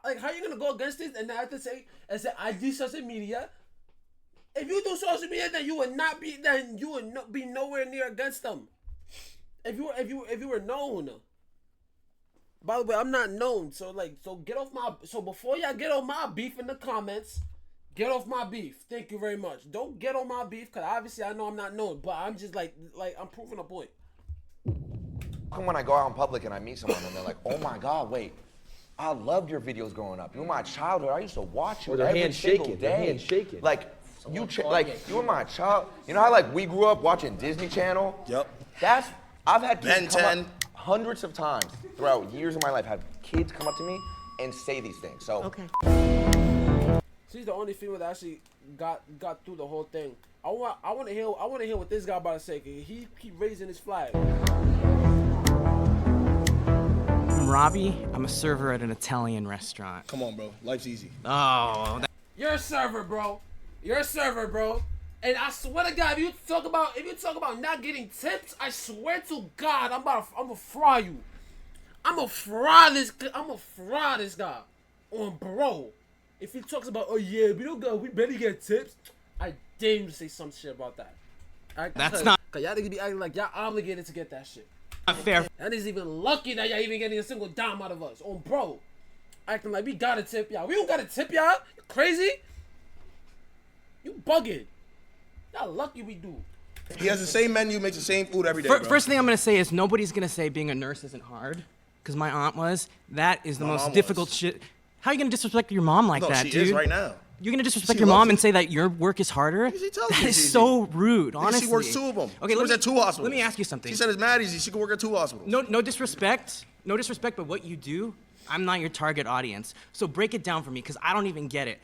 like, how you gonna go against this and have to say I do social media? If you do social media, then you would not be nowhere near against them. if you were known. By the way, I'm not known, so get off my. So before y'all get on my beef in the comments, get off my beef. Thank you very much. Don't get on my beef, cause obviously I know I'm not known, but I'm just like I'm proving a point. When I go out in public and I meet someone and they're like, "Oh my God, wait, I loved your videos growing up. You were my childhood. I used to watch you every single day. Like you were my child. You know how like we grew up watching Disney Channel? Yep. I've had kids Ben come 10. up hundreds of times throughout years of my life. Have kids come up to me and say these things. So She's the only female that actually got through the whole thing. I want to hear what this guy about to say. Cause he keep raising his flag. I'm Robbie. I'm a server at an Italian restaurant. Come on, bro. Life's easy. Oh. You're a server, bro. You're a server, bro. And I swear to God, if you talk about not getting tips, I swear to God, I'm gonna fry you. I'm gonna fry this guy on bro. If he talks about, oh yeah, we barely get tips, I dare you to say some shit about that. That's not. Cause y'all niggas be acting like y'all obligated to get that shit. Not fair. That is even lucky that y'all even getting a single dime out of us on bro. Acting like we gotta tip y'all. We don't gotta tip y'all. You crazy? You bugging. Y'all lucky we do. He has the same menu, makes the same food every day, bro. First thing I'm gonna say is nobody's gonna say being a nurse isn't hard, because my aunt was. That is the most difficult shit. How are you gonna disrespect your mom like that, she dude? is right now. You're gonna disrespect your mom and say that your work is harder? That is so rude, honestly. She works 2 of them. Okay, she works at 2 hospitals. Let me ask you something. She said it's mad easy. She can work at 2 hospitals. No disrespect, but what you do, I'm not your target audience. So break it down for me, because I don't even get it.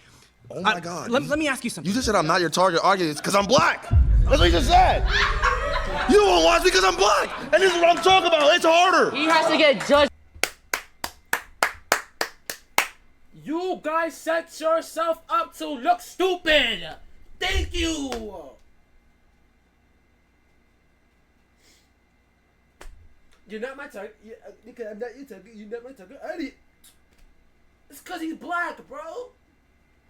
Oh my God. Let me ask you something. You just said I'm not your target audience because I'm black. That's what you just said. You won't watch me because I'm black. And this is what I'm talking about. It's harder. He has to get judged. You guys set yourself up to look stupid. Thank you. You're not my target. Because I'm not your target. You're not my target audience. It's because he's black, bro.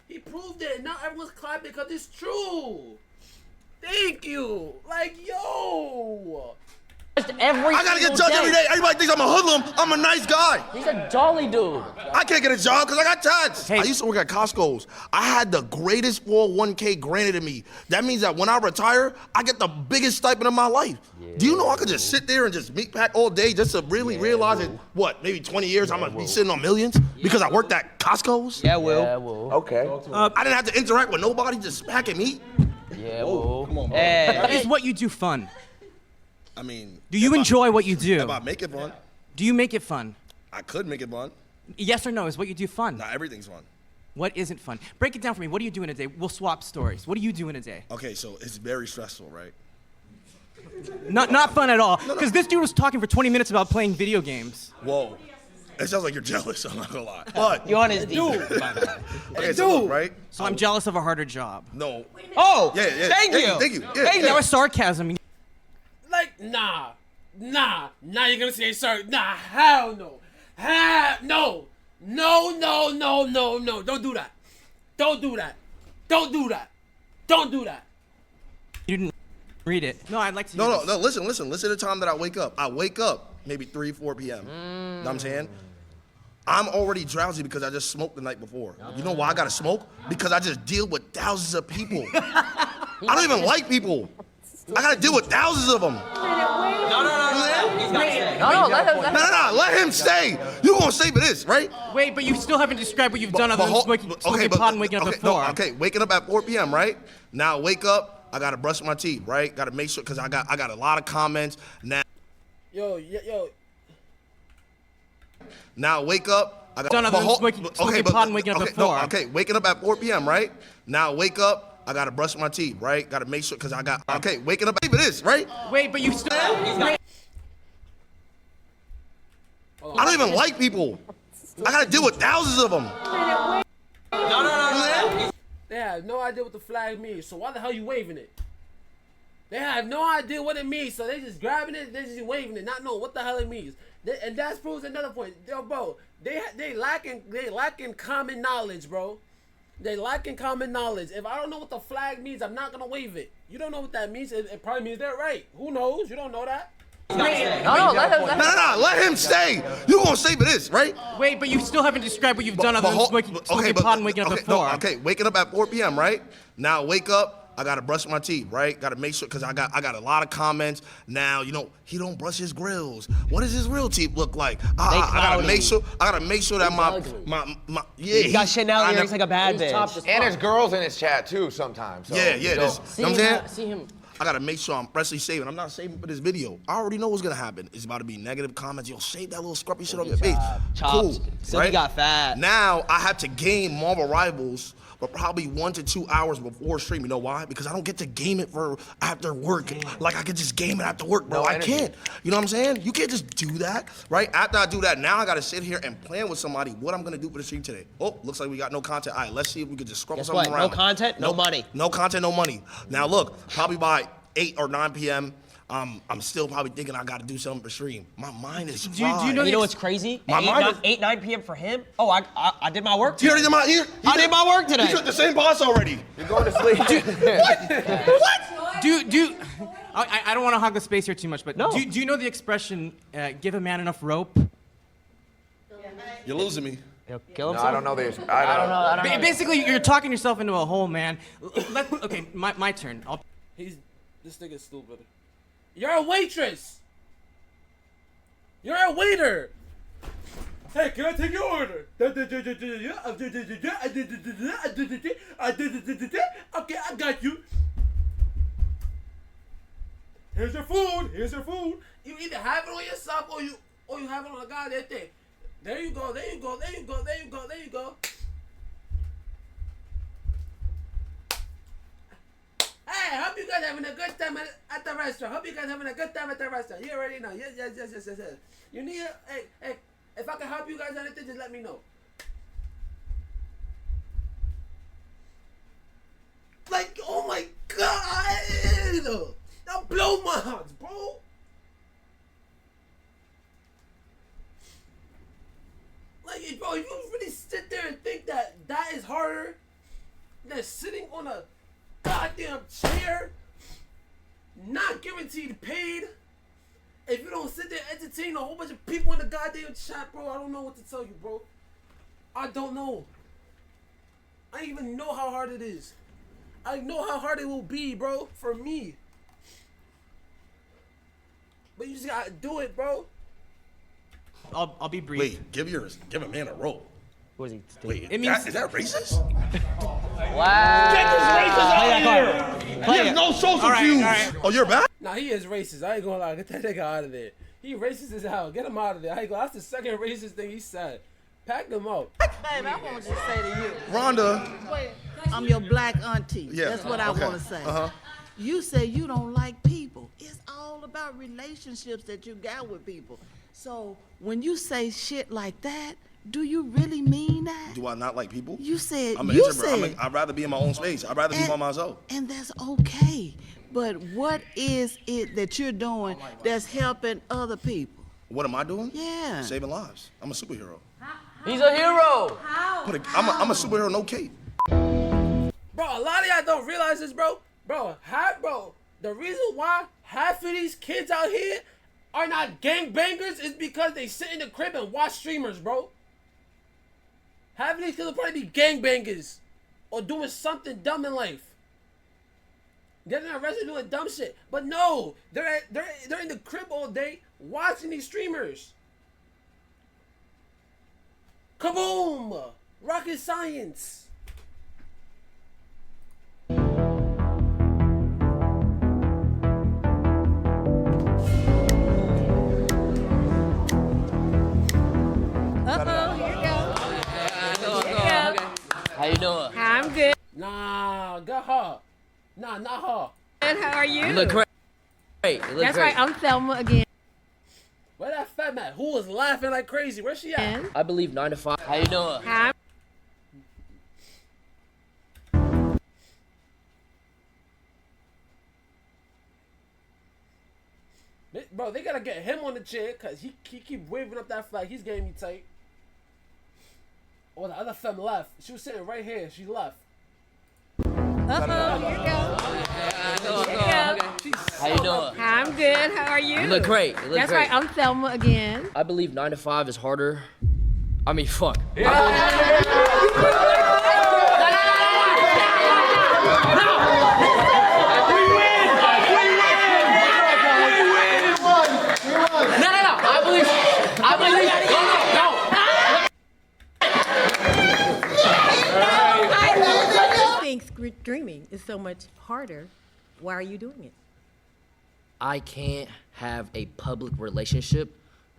He proved it. Now everyone's clapping because it's true. Thank you. Like, yo. I gotta get judged every day. Everybody thinks I'm a hoodlum. I'm a nice guy. He's a jolly dude. I can't get a job because I got taxed. I used to work at Costco's. I had the greatest 401k granted to me. That means that when I retire, I get the biggest stipend of my life. Do you know I could just sit there and just meat pack all day just to really realize that, what, maybe 20 years I'm gonna be sitting on millions because I worked at Costco's? Yeah, Will. Okay. I didn't have to interact with nobody, just packing meat. Yeah, Will. Come on, bro. Is what you do fun? I mean, Do you enjoy what you do? if I make it fun, Do you make it fun? I could make it fun. Yes or no, is what you do fun? Not everything's fun. What isn't fun? Break it down for me. What do you do in a day? We'll swap stories. What do you do in a day? Okay, so it's very stressful, right? Not fun at all. Because this dude was talking for 20 minutes about playing video games. Whoa. It sounds like you're jealous, I'm not gonna lie. But You're on his dude. Okay, so look, right? So I'm jealous of a harder job. No. Oh, Yeah, thank you. Thank you. Yeah, Hey, that was sarcasm. Like, nah. Now you're gonna say sorry. Nah, hell no. No. Don't do that. Don't do that. Don't do that. Don't do that. You didn't read it. No, I'd like to. No, listen. Listen to the time that I wake up. I wake up maybe 3, 4 p.m. You know what I'm saying? I'm already drowsy because I just smoked the night before. You know why I gotta smoke? Because I just deal with thousands of people. I don't even like people. I gotta deal with thousands of them. No, let him stay. You gonna stay for this, right? Wait, but you still haven't described what you've done other than smoking pot and waking up at 4. Okay, waking up at 4 p.m., right? Now wake up, I gotta brush my teeth, right? Gotta make sure, cause I got a lot of comments. Yo. Now wake up, I got done other than smoking pot and waking up at 4. Okay, waking up at 4 p.m., right? Now wake up, I gotta brush my teeth, right? Gotta make sure, cause waking up for this, right? Wait, but you still. I don't even like people. I gotta deal with thousands of them. They have no idea what the flag means, so why the hell you waving it? They have no idea what it means, so they just grabbing it, they just waving it, not knowing what the hell it means. And that proves another point. Yo, bro, they lacking common knowledge, bro. They lacking common knowledge. If I don't know what the flag means, I'm not gonna wave it. You don't know what that means. It probably means they're right. Who knows? You don't know that. No, let him stay. You gonna stay for this, right? Wait, but you still haven't described what you've done other than smoking pot and waking up at 4. Okay, waking up at 4 p.m., right? Now wake up. I gotta brush my teeth, right? Gotta make sure, cause I got a lot of comments. Now, he don't brush his grills. What does his real teeth look like? I gotta make sure. I gotta make sure that my He got Chanel earrings like a bad bitch. And there's girls in his chat too sometimes. So, yeah. you know. See him. I gotta make sure I'm freshly saving. I'm not saving for this video. I already know what's gonna happen. It's about to be negative comments. Yo, shave that little scruffy shit on your face. Cool. So right? he got fat. Now I have to gain Marvel Rivals, but probably 1 to 2 hours before stream. You know why? Because I don't get to game it for after work. Like I could just game it after work, bro. I can't. You know what I'm saying? You can't just do that, right? After I do that, now I gotta sit here and plan with somebody what I'm gonna do for the stream today. Oh, looks like we got no content. All right, let's see if we could just scrub something around. No content, no money. No content, no money. Now look, probably by 8 or 9 p.m., I'm still probably thinking I gotta do something for stream. My mind is fried. You know what's crazy? My mind 9 p.m. for him? Oh, I did my work today. You already did my I did my work today. You took the same boss already. You're going to sleep. What? I don't want to hog the space here too much, but do you know the expression, give a man enough rope? You're losing me. Kill himself? No, I don't know this. I don't know. Basically, you're talking yourself into a hole, man. Okay, my turn. This nigga's stupid. You're a waitress. You're a waiter. Hey, can I take your order? Okay, I got you. Here's your food. Here's your food. You either have it on yourself or you have it on a goddamn thing. There you go. There you go. There you go. There you go. There you go. Hey, hope you guys having a good time at the restaurant. Hope you guys having a good time at the restaurant. You already know. Yes. You need hey, if I can help you guys anything, just let me know. Like, oh my God. That blow my heart, bro. Like, bro, you really sit there and think that is harder than sitting on a goddamn chair, not guaranteed paid. If you don't sit there entertain a whole bunch of people in the goddamn chat, bro, I don't know what to tell you, bro. I don't know. I don't even know how hard it is. I know how hard it will be, bro, for me. But you just gotta do it, bro. I'll be brief. Wait, give a man a roll. What is he? Wait, It means- is that racist? Wow. Get this racist out of here! He has no social cues. Oh, you're back? Nah, he is racist. I ain't gonna lie. Get that nigga out of there. He racist as hell. Get him out of there. I ain't gonna, that's the second racist thing he said. Pack them up. Babe, I want to say to you. Rhonda. I'm your black auntie. Yeah, That's what I okay. want to say. Uh-huh. You say you don't like people. It's all about relationships that you got with people. So when you say shit like that, do you really mean that? Do I not like people? You said, I'm an you introvert. said. I'd rather be in my own space. I'd rather be by myself. And that's okay. But what is it that you're doing that's helping other people? What am I doing? Yeah. Saving lives. I'm a superhero. He's a hero. I'm a superhero, no cape. Bro, a lot of y'all don't realize this, bro. Bro, the reason why half of these kids out here are not gangbangers is because they sit in the crib and watch streamers, bro. Half of these kids will probably be gangbangers or doing something dumb in life. Getting arrested doing dumb shit. But no, they're in the crib all day watching these streamers. Kaboom! Rocket science. How you doing? I'm good. Nah, get her. Nah, not her. And how are you? You look great. You look That's great. right. I'm Thelma again. Where that fat man? Who was laughing like crazy? Where's she at? I believe 9 to 5. How you doing? Hi. Bro, they gotta get him on the chair because he keep waving up that flag. He's getting me tight. Or the other femme left. She was sitting right here. She left. Uh-oh, here you go. Go. She's How you doing? I'm good. How are you? You look great. You look That's great. right. I'm Thelma again. I believe 9 to 5 is harder. I mean, fuck. Streaming is so much harder. Why are you doing it? I can't have a public relationship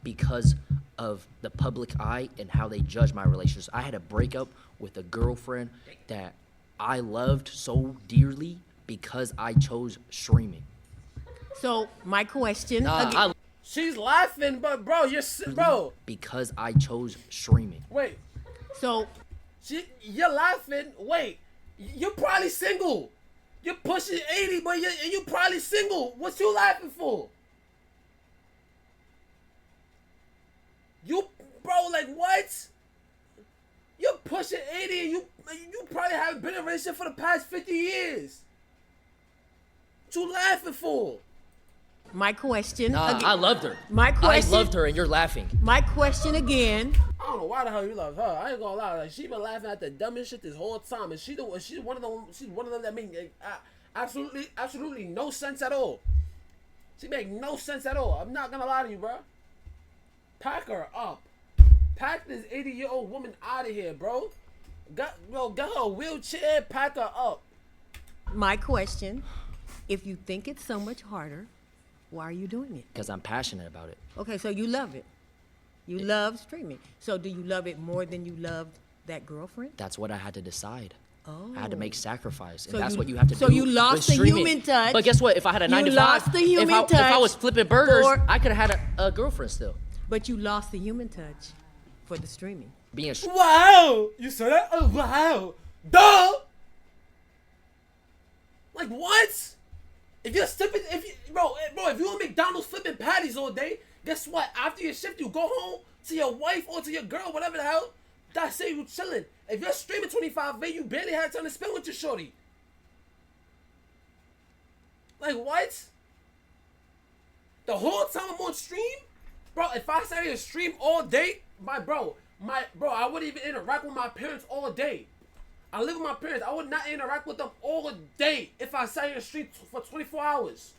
because of the public eye and how they judge my relationships. I had a breakup with a girlfriend that I loved so dearly because I chose streaming. So my question. She's laughing, but bro, bro. Because I chose streaming. Wait. So. You're laughing. Wait. You're probably single. You're pushing 80, but you're probably single. What you laughing for? Bro, like what? You're pushing 80 and you probably haven't been in a relationship for the past 50 years. What you laughing for? My question. I loved her. My question. I loved her and you're laughing. My question again. I don't know why the hell you love her. I ain't gonna lie. Like she been laughing at the dumbest shit this whole time, and she's one of them that make absolutely no sense at all. She make no sense at all. I'm not gonna lie to you, bro. Pack her up. Pack this 80-year-old woman out of here, bro. Get her a wheelchair. Pack her up. My question: if you think it's so much harder, why are you doing it? Because I'm passionate about it. Okay, so you love it. You love streaming. So do you love it more than you loved that girlfriend? That's what I had to decide. Oh. I had to make sacrifice, and So that's you- what you have to do. so you lost with the streaming. human touch. But guess what? If I had a 9 to 5, lost the human if I was touch flipping burgers, for- I could have had a girlfriend still. But you lost the human touch for the streaming. Being Wow! You saw that? Oh, wow. Duh! Like, what? If you're flipping, bro, if you're on McDonald's flipping patties all day, guess what? After your shift, you go home to your wife or to your girl, whatever the hell, that say you chilling. If you're streaming 25, you barely had time to spend with your shorty. Like, what? The whole time I'm on stream? Bro, if I sat here and stream all day, bro, I wouldn't even interact with my parents all day. I live with my parents. I would not interact with them all day if I sat here and stream for 24 hours.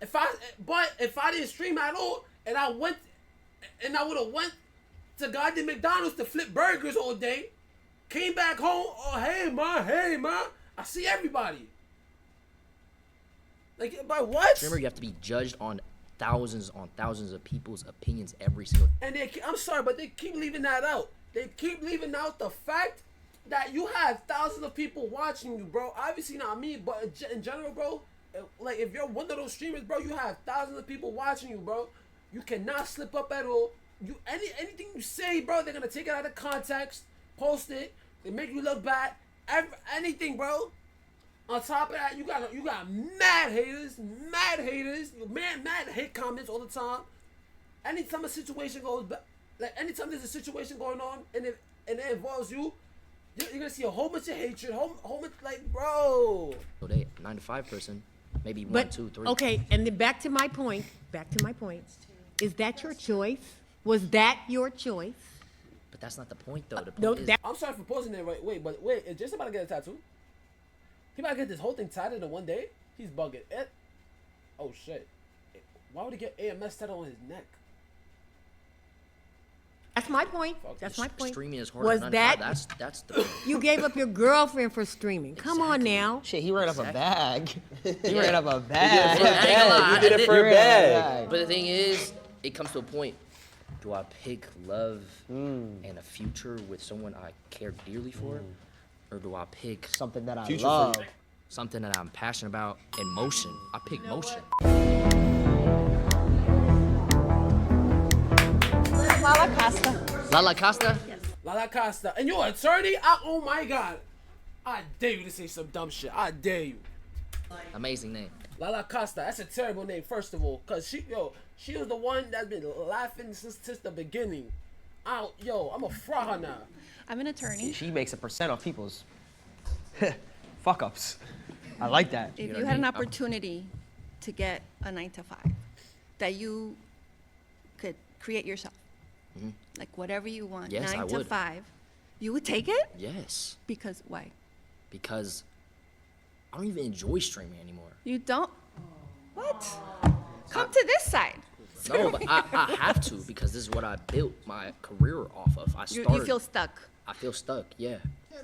If I didn't stream at all, and I would have went to goddamn McDonald's to flip burgers all day, came back home, oh hey ma, I see everybody. Like, by what? Remember, you have to be judged on thousands of people's opinions every single. And I'm sorry, but they keep leaving that out. They keep leaving out the fact that you have thousands of people watching you, bro. Obviously not me, but in general, bro. Like, if you're one of those streamers, bro, you have thousands of people watching you, bro. You cannot slip up at all. Anything you say, bro, they're gonna take it out of context, post it, they make you look bad. Anything, bro. On top of that, you got mad haters, mad hate comments all the time. Anytime a situation goes back, like anytime there's a situation going on and it involves you, you're gonna see a whole bunch of hatred, whole bunch, like, bro. So they 9 to 5 person, maybe But, 1, 2, 3. okay, and then back to my point. Is that your choice? Was that your choice? But that's not the point, though. The point No, is, I'm sorry for pausing there. Wait, is Jason about to get a tattoo? He about to get this whole thing tatted in one day? He's bugging. Oh shit. Why would he get AMS tatted on his neck? That's my point. That's my point. Streaming is harder Was than that 9 to 5. That's the you gave up your girlfriend for streaming? Come on now. Shit, he ran up a bag. He Yeah. ran up a You bag. did it for a bag. bag. But the thing is, it comes to a point. Do I pick love and a future with someone I care dearly for? Or do I pick something that I future love? for something that I'm passionate about and motion? I pick motion. Lala Costa. Lala Costa? Yes. Lala Costa. And you're an attorney? Oh my god. I dare you to say some dumb shit. I dare you. Amazing name. Lala Costa. That's a terrible name, first of all. Because she was the one that's been laughing since the beginning. I'm a fraud now. I'm an attorney. She makes a percent off people's fuck ups. I like that. If know you what I had an mean? opportunity to get a 9 to 5 that you could create yourself, like whatever you want, Yes, 9 I to would. 5, you would take it? Yes. Because why? Because I don't even enjoy streaming anymore. You don't? What? Come to this side. No, but I have to because this is what I built my career off of. I started. You feel stuck. I feel stuck. Yeah.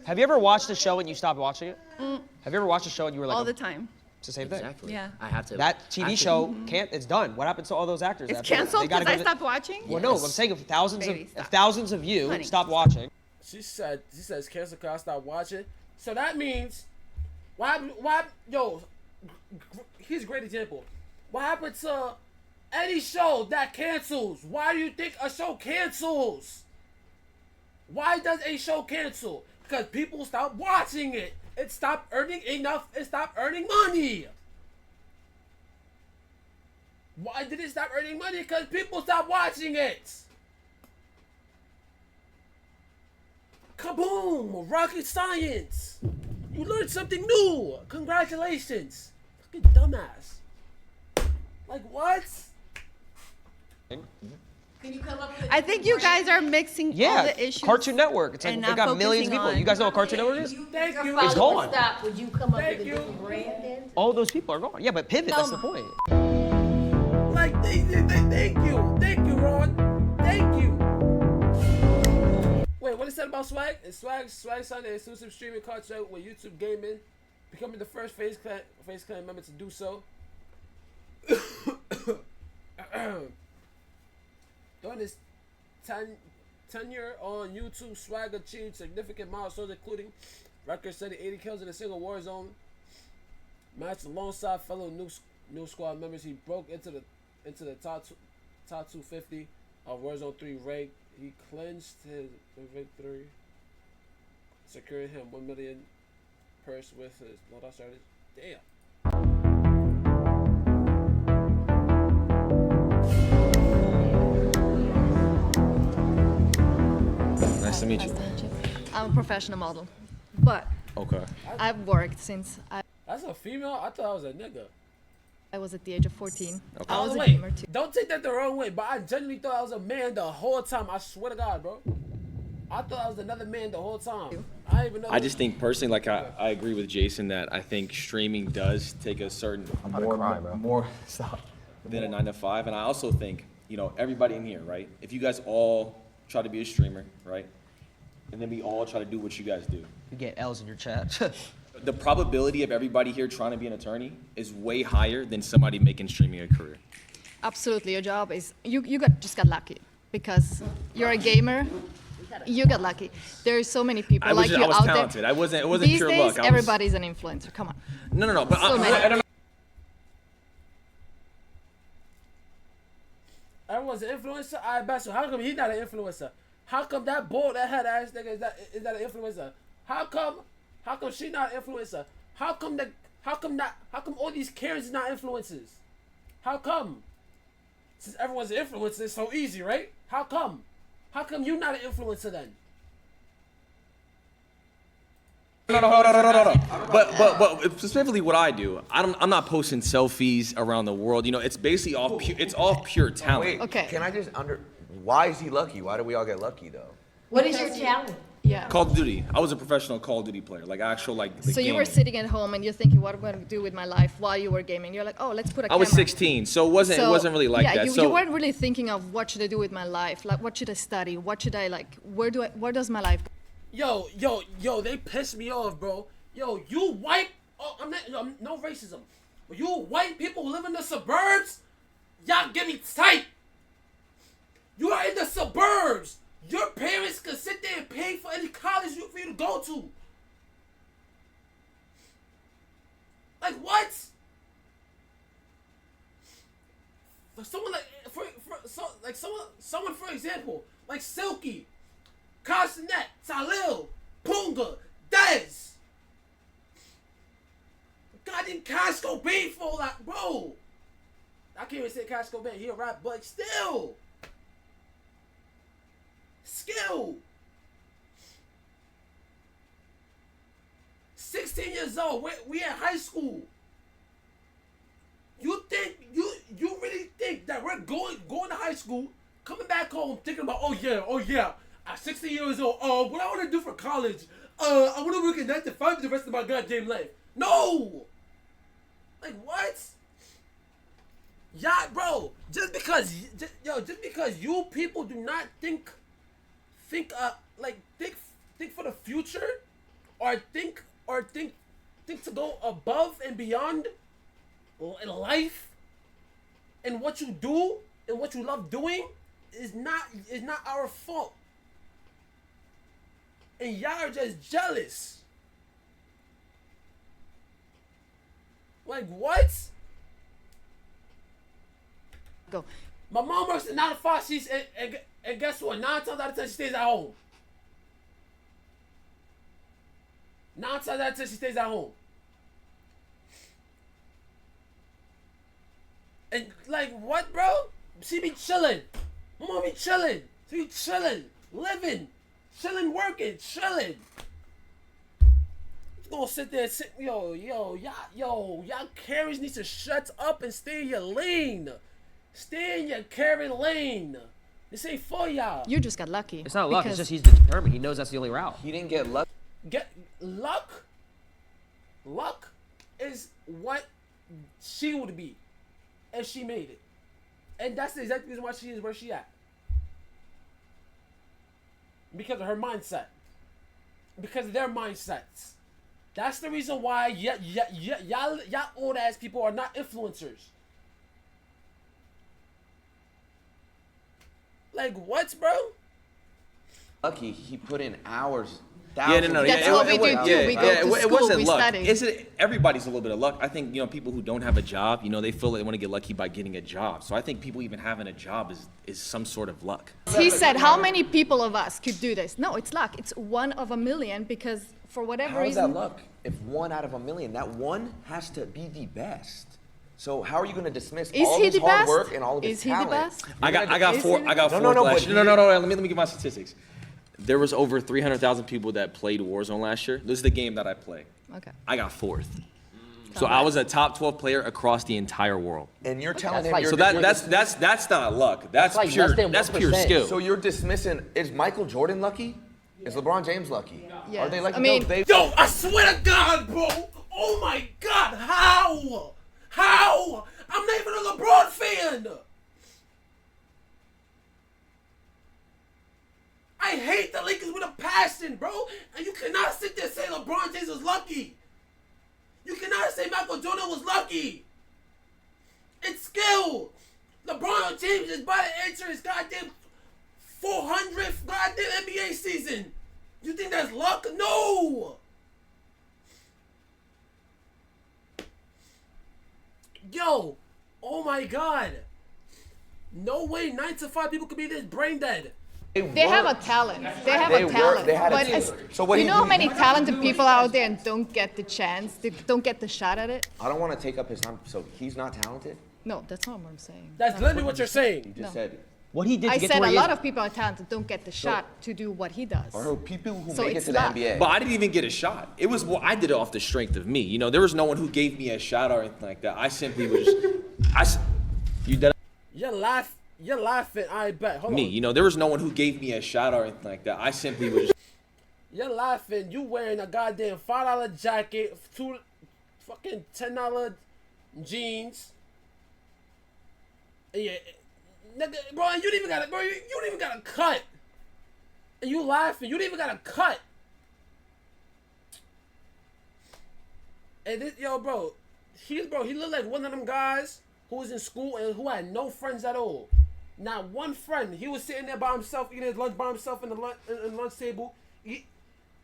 Have you ever watched a show and you stopped watching it? Mm, Have you ever watched a show and you were like, all the time. it's the same thing. Exactly. Yeah. I have to. That I TV have to- show can't. It's done. What happens to all those actors? It's after that? canceled They gotta because I go to- stopped watching? Well, no. I'm saying if Baby, thousands of you Honey. stop watching. She says cancel because I stopped watching. So that means, yo, here's a great example. What happened to any show that cancels? Why do you think a show cancels? Why does a show cancel? Because people stop watching it. It stopped earning enough. It stopped earning money. Why did it stop earning money? Because people stopped watching it. Kaboom! Rocket science! You learned something new! Congratulations! Fucking dumbass. Like, what? Can you come up with I think you guys are mixing all Yeah, the issues. Cartoon Network. It's like and they not got millions of focusing people. on- You guys know what Cartoon Network is? Thank you. It's gone. Stop. Would you come up with a different brand then? All those people are gone. Yeah, but pivot. That's the point. Like, thank you. Thank you, Ron. Thank you. Wait, what is that about Swag? Is Swag signed an exclusive streaming contract with YouTube Gaming, becoming the first FaZe Clan member to do so. During his tenure on YouTube, Swag achieved significant milestones, including record-setting 80 kills in a single Warzone match alongside fellow new squad members. He broke into the top 250 of Warzone 3 rank. He clinched his victory, securing him 1 million purse with his loadout starters. Damn. Nice to meet you. I'm a professional model, but Okay. I've worked since That's a female? I thought I was a nigga. I was at the age of 14. Okay. I was a Wait, gamer too. don't take that the wrong way, but I genuinely thought I was a man the whole time. I swear to God, bro. I thought I was another man the whole time. I didn't even know. I just think personally, like I agree with Jason that I think streaming does take a certain more than a 9 to 5, and I also think everybody in here, right? If you guys all try to be a streamer, right, and then we all try to do what you guys do, You get L's in your chat. the probability of everybody here trying to be an attorney is way higher than somebody making streaming a career. Absolutely, your job is just got lucky because you're a gamer. You got lucky. There are so many people I was like you I was out talented. there. It wasn't These pure days, luck. everybody's an influencer. Come on. No. But So many. I don't know. Everyone's an influencer. I bet. So how come he's not an influencer? How come that bald, that head ass nigga is that an influencer? How come she not an influencer? How come all these Karens is not influencers? How come? Since everyone's an influencer, it's so easy, right? How come? How come you not an influencer then? No. But specifically what I do, I'm not posting selfies around the world. It's basically all pure talent. Wait, Okay. Can I just why is he lucky? Why do we all get lucky though? What is your talent? Yeah. Call of Duty. I was a professional Call of Duty player, like actual the So you were gaming. sitting at home and you're thinking, what am I going to do with my life while you were gaming? You're like, oh, let's put a I was camera. 16, so it wasn't really like yeah, that. you weren't really thinking of what should I do with my life, like what should I study, what should I like, where does my life go? Yo, they piss me off, bro. Yo, you white, no racism. But you white people who live in the suburbs, y'all get me tight. You are in the suburbs. Your parents could sit there and pay for any college for you to go to. Like what? For someone someone for example, like Silky, Castanet, Talil, Punga, Dez. Goddamn Casco Bean for like, bro. I can't even say Casco Bean. He a rap, but still. Skill. 6 16 years old. We in high school. You really think that we're going to high school, coming back home, thinking about, oh yeah, at 16 years old, what I want to do for college? I want to work at 9 to 5 the rest of my goddamn life. No! Like, what? Yeah, bro, just because you people do not think for the future, or think to go above and beyond in life, and what you do and what you love doing is not our fault. And y'all are just jealous. Like, what? Go. My mom works at 9 to 5, and guess what? 9 times out of 10 she stays at home. 9 times out of 10 she stays at home. And like, what, bro? She be chilling. My mom be chilling. She be chilling, living, chilling, working, chilling. You gonna sit there and y'all carries need to shut up and stay in your lane. Stay in your carry lane. This ain't for y'all. You just got lucky. It's not luck. It's just he's determined. He knows that's the only route. He didn't get luck. Get luck. Luck is what she would be if she made it, and that's the exact reason why she is where she at. Because of her mindset. Because of their mindsets. That's the reason why y'all old ass people are not influencers. Like, what, bro? Lucky, he put in hours. Yeah, no. That's what we do too. We go to school, it wasn't we luck. study. Everybody's a little bit of luck. I think, people who don't have a job, they feel like they want to get lucky by getting a job. So I think people even having a job is some sort of luck. He said, how many people of us could do this? No, it's luck. It's 1 of a million because for whatever How is reason. that luck? If 1 out of a million, that one has to be the best. So how are you going to dismiss all his hard work and all of his talent? Is he the best? I got four. No, last year. No. Let me give my statistics. There was over 300,000 people that played Warzone last year. This is the game that I play. Okay. I got 4th. So I was a top 12 player across the entire world. And you're telling him that's not luck. That's pure skill. So you're dismissing, is Michael Jordan lucky? Is LeBron James lucky? Yes. Are they lucky? I mean, Yo, I swear to God, bro. Oh my God, how? How? I'm not even a LeBron fan. I hate the Lakers with a passion, bro. And you cannot sit there and say LeBron James was lucky. You cannot say Michael Jordan was lucky. It's skill. LeBron James is about to enter his goddamn 400th goddamn NBA season. You think that's luck? No. Yo, oh my God. No way 9 to 5 people could be this brain dead. They have a talent. They have a talent. But you know how many talented people out there and don't get the chance, they don't get the shot at it? I don't want to take up his time. So he's not talented? No, that's not what I'm saying. That's literally what you're saying. You just said what he did to I get said to where a he lot is. of people are talented, don't get the shot to do what he does. Or people who So make it it's to the luck. NBA. But I didn't even get a shot. It was I did it off the strength of me. There was no one who gave me a shot or anything like that. I simply was you did. You're laughing, I bet. Hold Me, on. there was no one who gave me a shot or anything like that. I simply was You're laughing. You wearing a goddamn $5 jacket, fucking $10 jeans. Yeah, nigga, bro, you don't even got a cut. And you laughing. You don't even got a cut. And this, bro, he looked like one of them guys who was in school and who had no friends at all. Not one friend. He was sitting there by himself, eating his lunch by himself in the lunch table.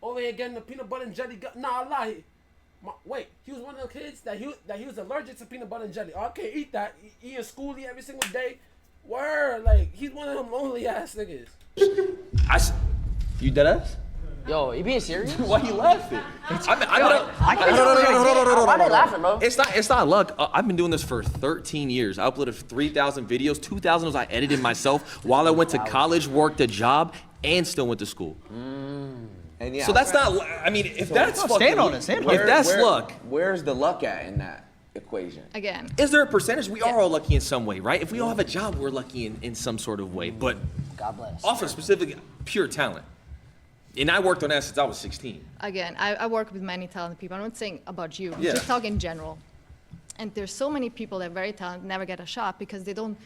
Over here getting the peanut butter and jelly. Nah, I lie. Wait, he was one of the kids that he was allergic to peanut butter and jelly. Oh, I can't eat that. Eating schoolie every single day. Word, like he's one of them lonely ass niggas. You dead ass? Yo, you being serious? Why you laughing? Why are they laughing, bro? It's not luck. I've been doing this for 13 years. I uploaded 3,000 videos. 2,000 was I edited myself while I went to college, worked a job, and still went to school. And yeah, So that's not. I mean, if that's fucking, stand on it, stand on it. if that's luck, where's the luck at in that equation? Again. is there a percentage? We are all lucky in some way, right? If we all have a job, we're lucky in some sort of way. But God bless. off of specific pure talent, and I worked on that since I was 16. Again, I work with many talented people. I'm not saying about you. Yeah. Just talk in general. And there's so many people that are very talented, never get a shot because they don't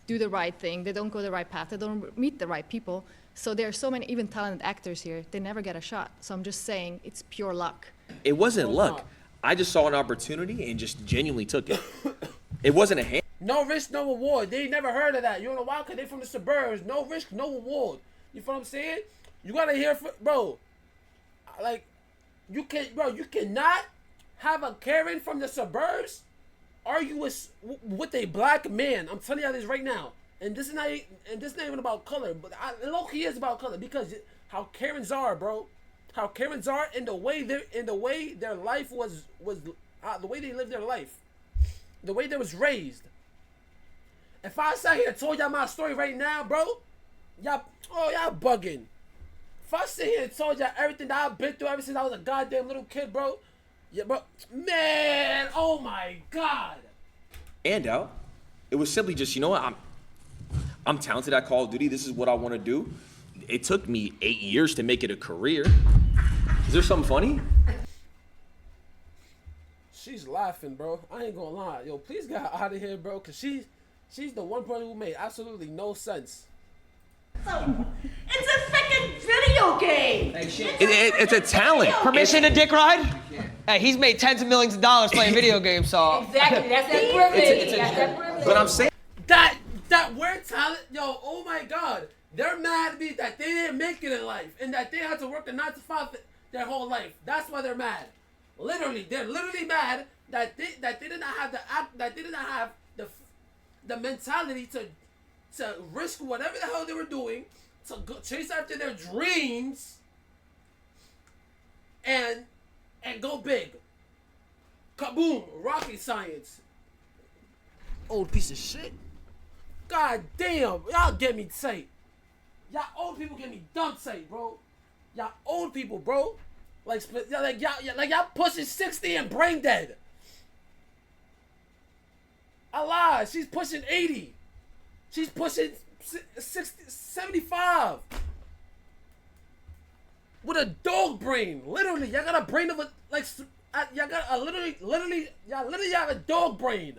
do the right thing. They don't go the right path. They don't meet the right people. So there are so many even talented actors here. They never get a shot. So I'm just saying it's pure luck. It wasn't luck. I just saw an opportunity and just genuinely took it. It wasn't a hand. No risk, no reward. They never heard of that. You know why? Because they from the suburbs. No risk, no reward. You feel what I'm saying? You gotta hear from, bro. Like, you cannot have a Karen from the suburbs argue with a black man. I'm telling you this right now. And this is not even about color, but low-key is about color because how Karens are, bro. How Karens are in the way their life was the way they lived their life, the way they was raised. If I sat here and told y'all my story right now, bro, y'all bugging. If I sit here and told y'all everything that I've been through ever since I was a goddamn little kid, bro, yeah, bro, man, oh my God. And out. It was simply just, you know what, I'm talented at Call of Duty. This is what I want to do. It took me 8 years to make it a career. Is there something funny? She's laughing, bro. I ain't gonna lie. Yo, please get her out of here, bro, because she's the one person who made absolutely no sense. It's a freaking video game. It's a talent. Permission to dick ride? Hey, he's made tens of millions of dollars playing video games, so. Exactly, that's that privilege. That's that privilege. But I'm saying. That we're talent, yo, oh my God. They're mad at me that they didn't make it in life and that they had to work a 9 to 5 their whole life. That's why they're mad. Literally, they're literally mad that they did not have the mentality to risk whatever the hell they were doing to go chase after their dreams and go big. Kaboom! Rocket science. Old piece of shit. God damn, y'all get me tight. Y'all old people get me dumb tight, bro. Y'all old people, bro. Like y'all pushing 60 and brain dead. I lied. She's pushing 80. She's pushing 60, 75. With a dog brain. Literally, y'all got a brain of a y'all got a literally have a dog brain.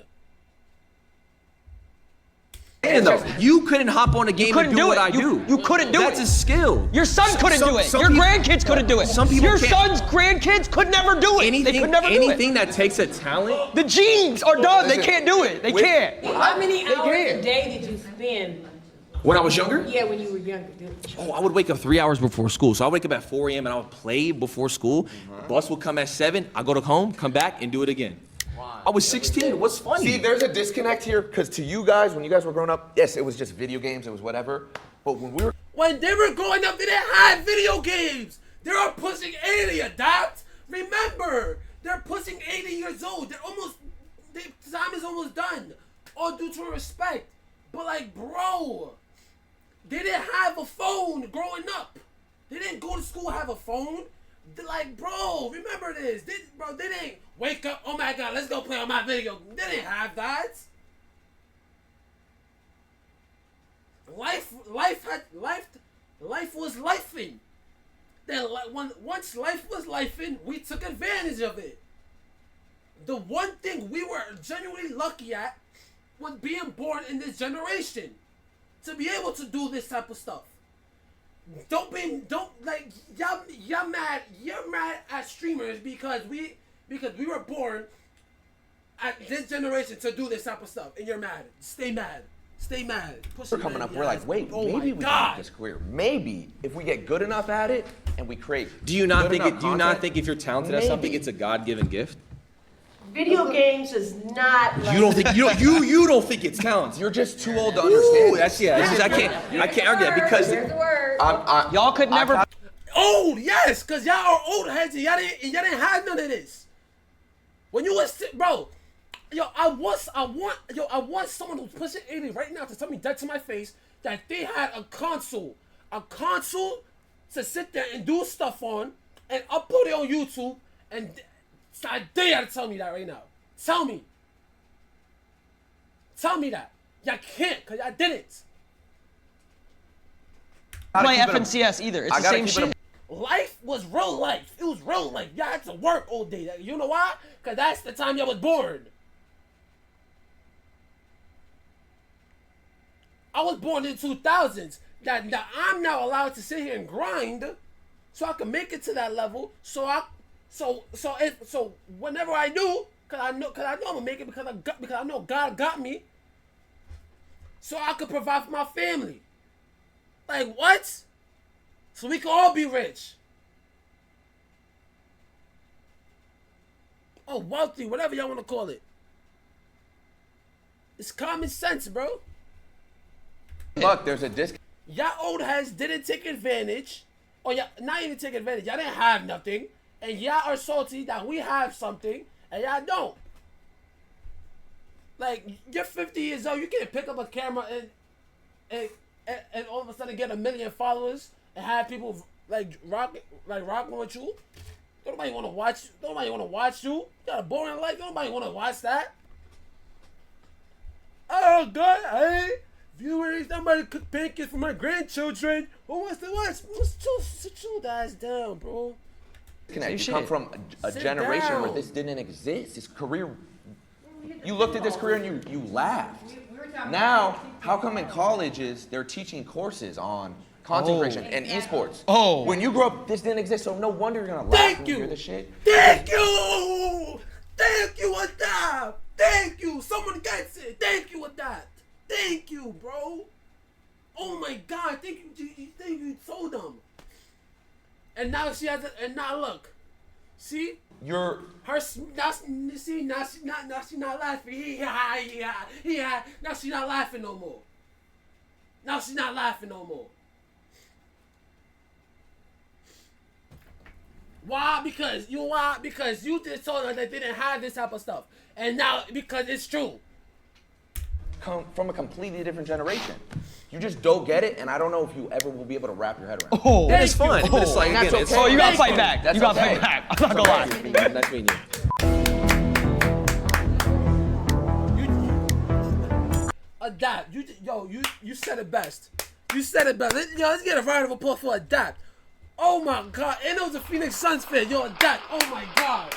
And though, you couldn't hop on a game and do what I do. You couldn't do it. That's a skill. Your son couldn't do it. Your grandkids couldn't do it. Some people Your can't. son's grandkids could never do it. They could never do it. Anything that takes a talent. The genes are done. They can't do it. They can't. How many hours a day did you spend? When I was younger? Yeah, when you were younger. Oh, I would wake up 3 hours before school. So I wake up at 4 a.m. and I would play before school. Bus would come at 7. I go to home, come back, and do it again. I was 16. What's funny? See, there's a disconnect here because to you guys, when you guys were growing up, yes, it was just video games, it was whatever. But when they were growing up, they didn't have video games. They are pushing 80, adapt. Remember, they're pushing 80 years old. Time is almost done. All due to respect. But like, bro, they didn't have a phone growing up. They didn't go to school have a phone. They're like, bro, remember this. They didn't wake up, oh my God, let's go play on my video. They didn't have that. Life was lifing. Then once life was lifing, we took advantage of it. The one thing we were genuinely lucky at was being born in this generation. To be able to do this type of stuff. You're mad at streamers because we were born at this generation to do this type of stuff, and you're mad. Stay mad. we're coming up, we're like, wait, maybe we can make this career. Maybe if we get good enough at it and we create. Do you not think if you're talented at something, it's a God-given gift? Video games is not like... You don't think it's talent. You're just too old to understand. I can't argue that because y'all could never. Old, yes, cause y'all are old heads and y'all didn't have none of this. When you was bro, I want someone who's pushing 80 right now to tell me dead to my face that they had a console to sit there and do stuff on and upload it on YouTube, and I dare y'all to tell me that right now. Tell me. Tell me that. Y'all can't, because y'all didn't. Play FNCS either. It's the same shit. Life was real life. It was real life. Y'all had to work all day. You know why? Because that's the time y'all was born. I was born in the 2000s. That I'm now allowed to sit here and grind so I can make it to that level. So whenever I do, cause I know I'm gonna make it because I know God got me. So I could provide for my family. Like what? So we can all be rich. Oh, wealthy, whatever y'all want to call it. It's common sense, bro. Look, there's a discount. Y'all old heads didn't take advantage, or y'all not even take advantage. Y'all didn't have nothing, and y'all are salty that we have something, and y'all don't. Like, you're 50 years old, you can't pick up a camera and all of a sudden get 1 million followers and have people rocking with you. Nobody want to watch. Nobody want to watch you. You got a boring life. Nobody want to watch that. Oh God, hey, viewers, somebody cook pancakes for my grandchildren. Who wants to watch? Sit your guys down, bro. You come from a generation where this didn't exist. This career, you looked at this career and you laughed. Now, how come in colleges they're teaching courses on content creation and esports? Oh. When you grew up, this didn't exist, so no wonder you're gonna laugh when you hear this shit. Thank you! Thank you, Adab! Thank you! Someone gets it! Thank you, Adab! Thank you, bro! Oh my God! Thank you told them. And now she has and now look. See? You're her now she not laughing. Now she not laughing no more. Now she's not laughing no more. Why? Because you just told her that they didn't have this type of stuff. And now because it's true. Come from a completely different generation. You just don't get it, and I don't know if you ever will be able to wrap your head around it. Oh, it's fun. But it's like, again, it's you gotta fight back. That's You gotta okay. fight back. I'm not gonna lie. Nice meeting you. Adapt. You said it best. You said it best. Let's get a round of applause for Adapt. Oh my God. And it was a Phoenix Suns fan. Yo, Adapt. Oh my God.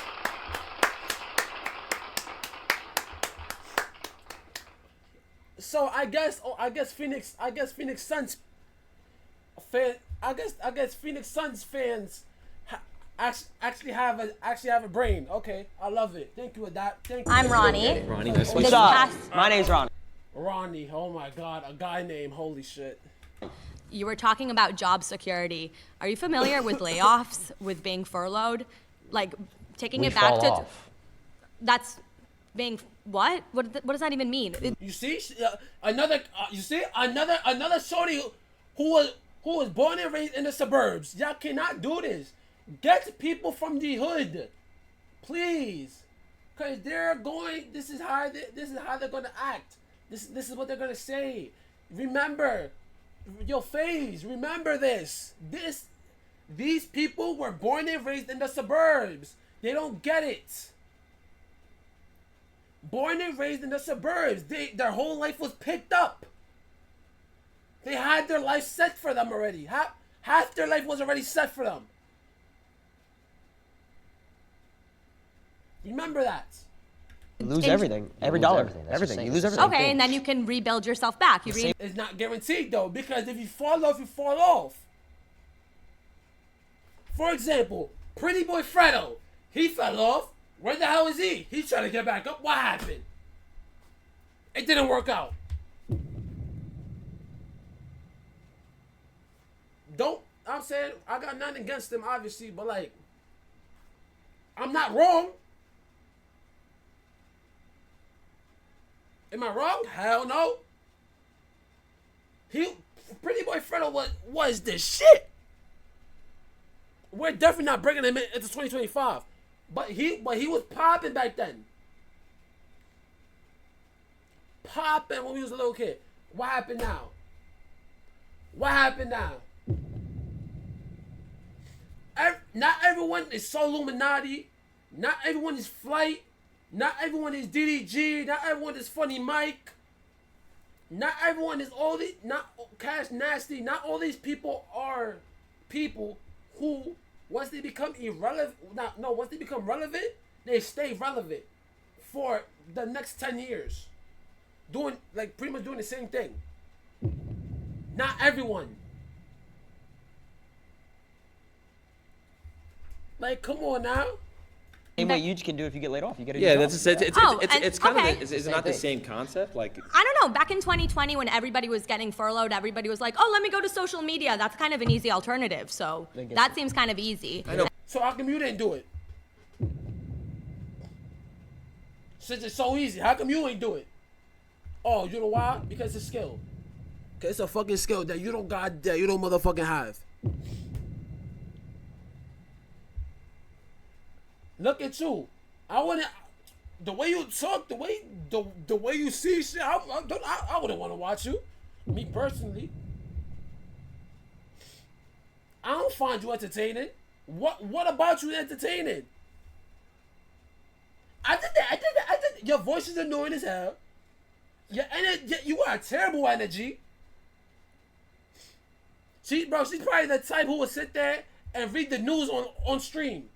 So I guess Phoenix Suns fan. I guess Phoenix Suns fans actually have a brain. Okay, I love it. Thank you, Adapt. Thank you. I'm Ronnie. Ronnie, nice to meet you. What's up? My name's Ronnie. Ronnie. Oh my God, a guy named. Holy shit. You were talking about job security. Are you familiar with layoffs, with being furloughed? Like taking it back to that's being what? What does that even mean? You see another shorty who was born and raised in the suburbs. Y'all cannot do this. Get people from the hood, please, cause they're going. This is how they're gonna act. This is what they're gonna say. Remember, your phase. Remember this. These people were born and raised in the suburbs. They don't get it. Born and raised in the suburbs. Their whole life was picked up. They had their life set for them already. Half their life was already set for them. Remember that. You lose everything. Every dollar. Everything. You lose everything. Okay, and then you can rebuild yourself back. It's not guaranteed though, because if you fall off, you fall off. For example, Pretty Boy Fredo, he fell off. Where the hell is he? He's trying to get back up. What happened? It didn't work out. I'm saying, I got nothing against him, obviously, but like, I'm not wrong. Am I wrong? Hell no. Pretty Boy Fredo was the shit. We're definitely not bringing him into 2025. But he was popping back then. Popping when we was a little kid. What happened now? What happened now? Not everyone is so Illuminati. Not everyone is Flight. Not everyone is DDG. Not everyone is Funny Mike. Not everyone is all these. Not Cash Nasty. Not all these people are people who, once they become irrelevant. Once they become relevant, they stay relevant for the next 10 years. Pretty much doing the same thing. Not everyone. Like, come on now. Same way you can do it if you get laid off. You get a Yeah, job. it's kind okay. of is it not the same concept? Like, I don't know. Back in 2020, when everybody was getting furloughed, everybody was like, "Oh, let me go to social media." That's kind of an easy alternative. So that seems kind of easy. I know. So how come you didn't do it? Since it's so easy, how come you ain't do it? Oh, you know why? Because it's a skill. Cause it's a fucking skill that you don't motherfucking have. Look at you. The way you talk, the way you see shit, I wouldn't want to watch you. Me personally. I don't find you entertaining. What about you entertaining? I did that. Your voice is annoying as hell. You got terrible energy. She's probably the type who would sit there and read the news on stream.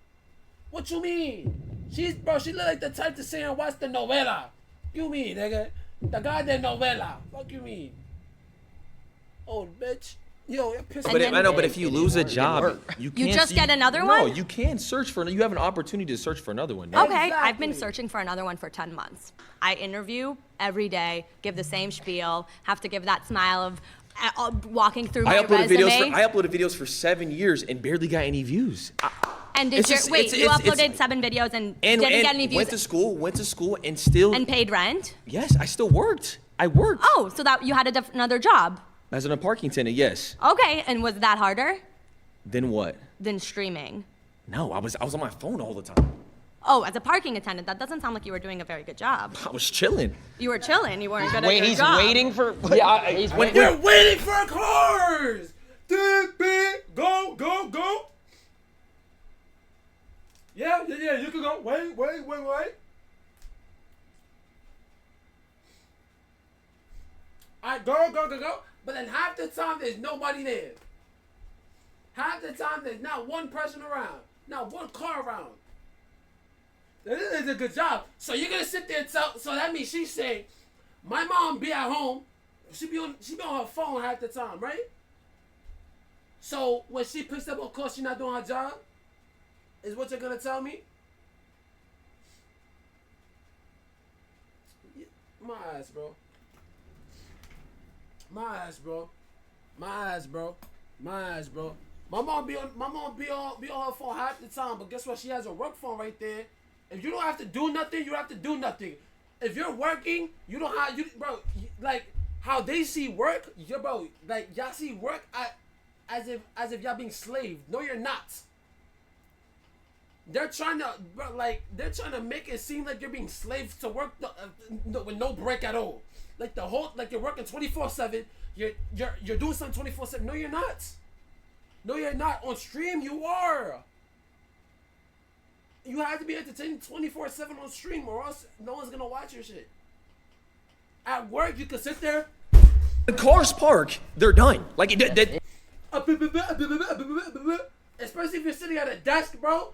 What you mean? She look like the type to sit and watch the novela. You mean, nigga? The goddamn novela. Fuck you mean? Old bitch. Yo, you're pissing me off. But if you lose a job, you can't. You just get another one? No, you can search for. You have an opportunity to search for another one. Okay, I've been searching for another one for 10 months. I interview every day, give the same spiel, have to give that smile of walking through my resume. I uploaded videos for 7 years and barely got any views. And you uploaded 7 videos and didn't get any views? Went to school and still. And paid rent? Yes, I still worked. I worked. Oh, so that you had another job? As a parking attendant, yes. Okay, and was that harder? Then what? Than streaming? No, I was on my phone all the time. Oh, as a parking attendant, that doesn't sound like you were doing a very good job. I was chilling. You were chilling. You weren't good at your job. He's waiting for. We're waiting for cars. Go. Yeah. You can go. Wait. I go. But then half the time there's nobody there. Half the time there's not one person around, not one car around. This is a good job. So you're gonna sit there and tell. So that means she's saying, my mom be at home. She be on her phone half the time, right? So when she picks up a call, she's not doing her job. Is what you're gonna tell me? My ass, bro. My mom be on her phone half the time, but guess what? She has a work phone right there. If you don't have to do nothing, you don't have to do nothing. If you're working, you don't have like how they see work, like y'all see work as if y'all being slaved. No, you're not. They're trying to make it seem like you're being slaves to work with no break at all. Like you're working 24/7. You're doing something 24/7. No, you're not. No, you're not. On stream, you are. You have to be entertained 24/7 on stream, or else no one's gonna watch your shit. At work, you can sit there. The cars park. They're done. Like that. Especially if you're sitting at a desk, bro.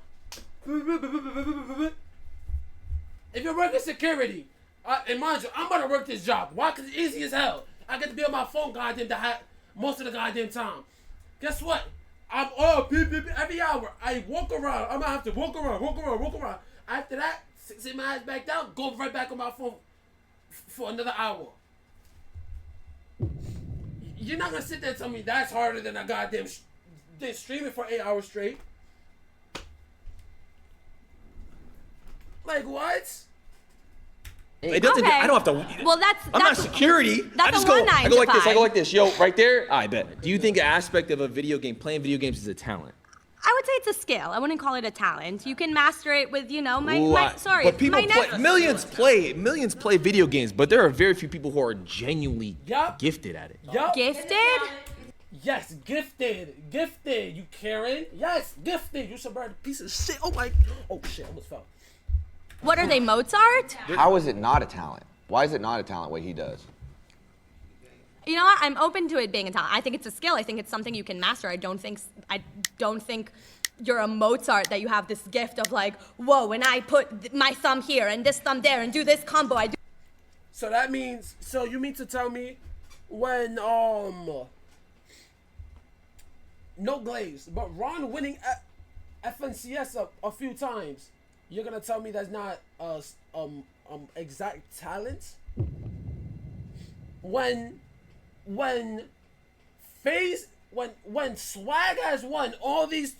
If you're working security, and mind you, I'm about to work this job. Why? Because it's easy as hell. I get to be on my phone most of the goddamn time. Guess what? I'm every hour. I walk around. I'm gonna have to walk around. After that, sit my ass back down, go right back on my phone for another hour. You're not gonna sit there and tell me that's harder than a goddamn streaming for 8 hours straight. Like what? It doesn't. Okay. I don't have to. Well, I'm not security. That's I just a go. 1 9 I go like to this. I 5. go like this. Yo, right there. I bet. Do you think an aspect of playing video games is a talent? I would say it's a skill. I wouldn't call it a talent. You can master it with, But people millions play video games, but there are very few people who are genuinely gifted at it. Gifted? Yes, gifted. You Karen. Yes, gifted. You some piece of shit. Oh shit, I almost fell. What are they, Mozart? How is it not a talent? Why is it not a talent what he does? You know what? I'm open to it being a talent. I think it's a skill. I think it's something you can master. I don't think you're a Mozart, that you have this gift of like, whoa, when I put my thumb here and this thumb there and do this combo, I do. So that means, so you mean to tell me when, no glaze, but Ron winning FNCS a few times, you're gonna tell me that's not exact talent? When Swag has won all these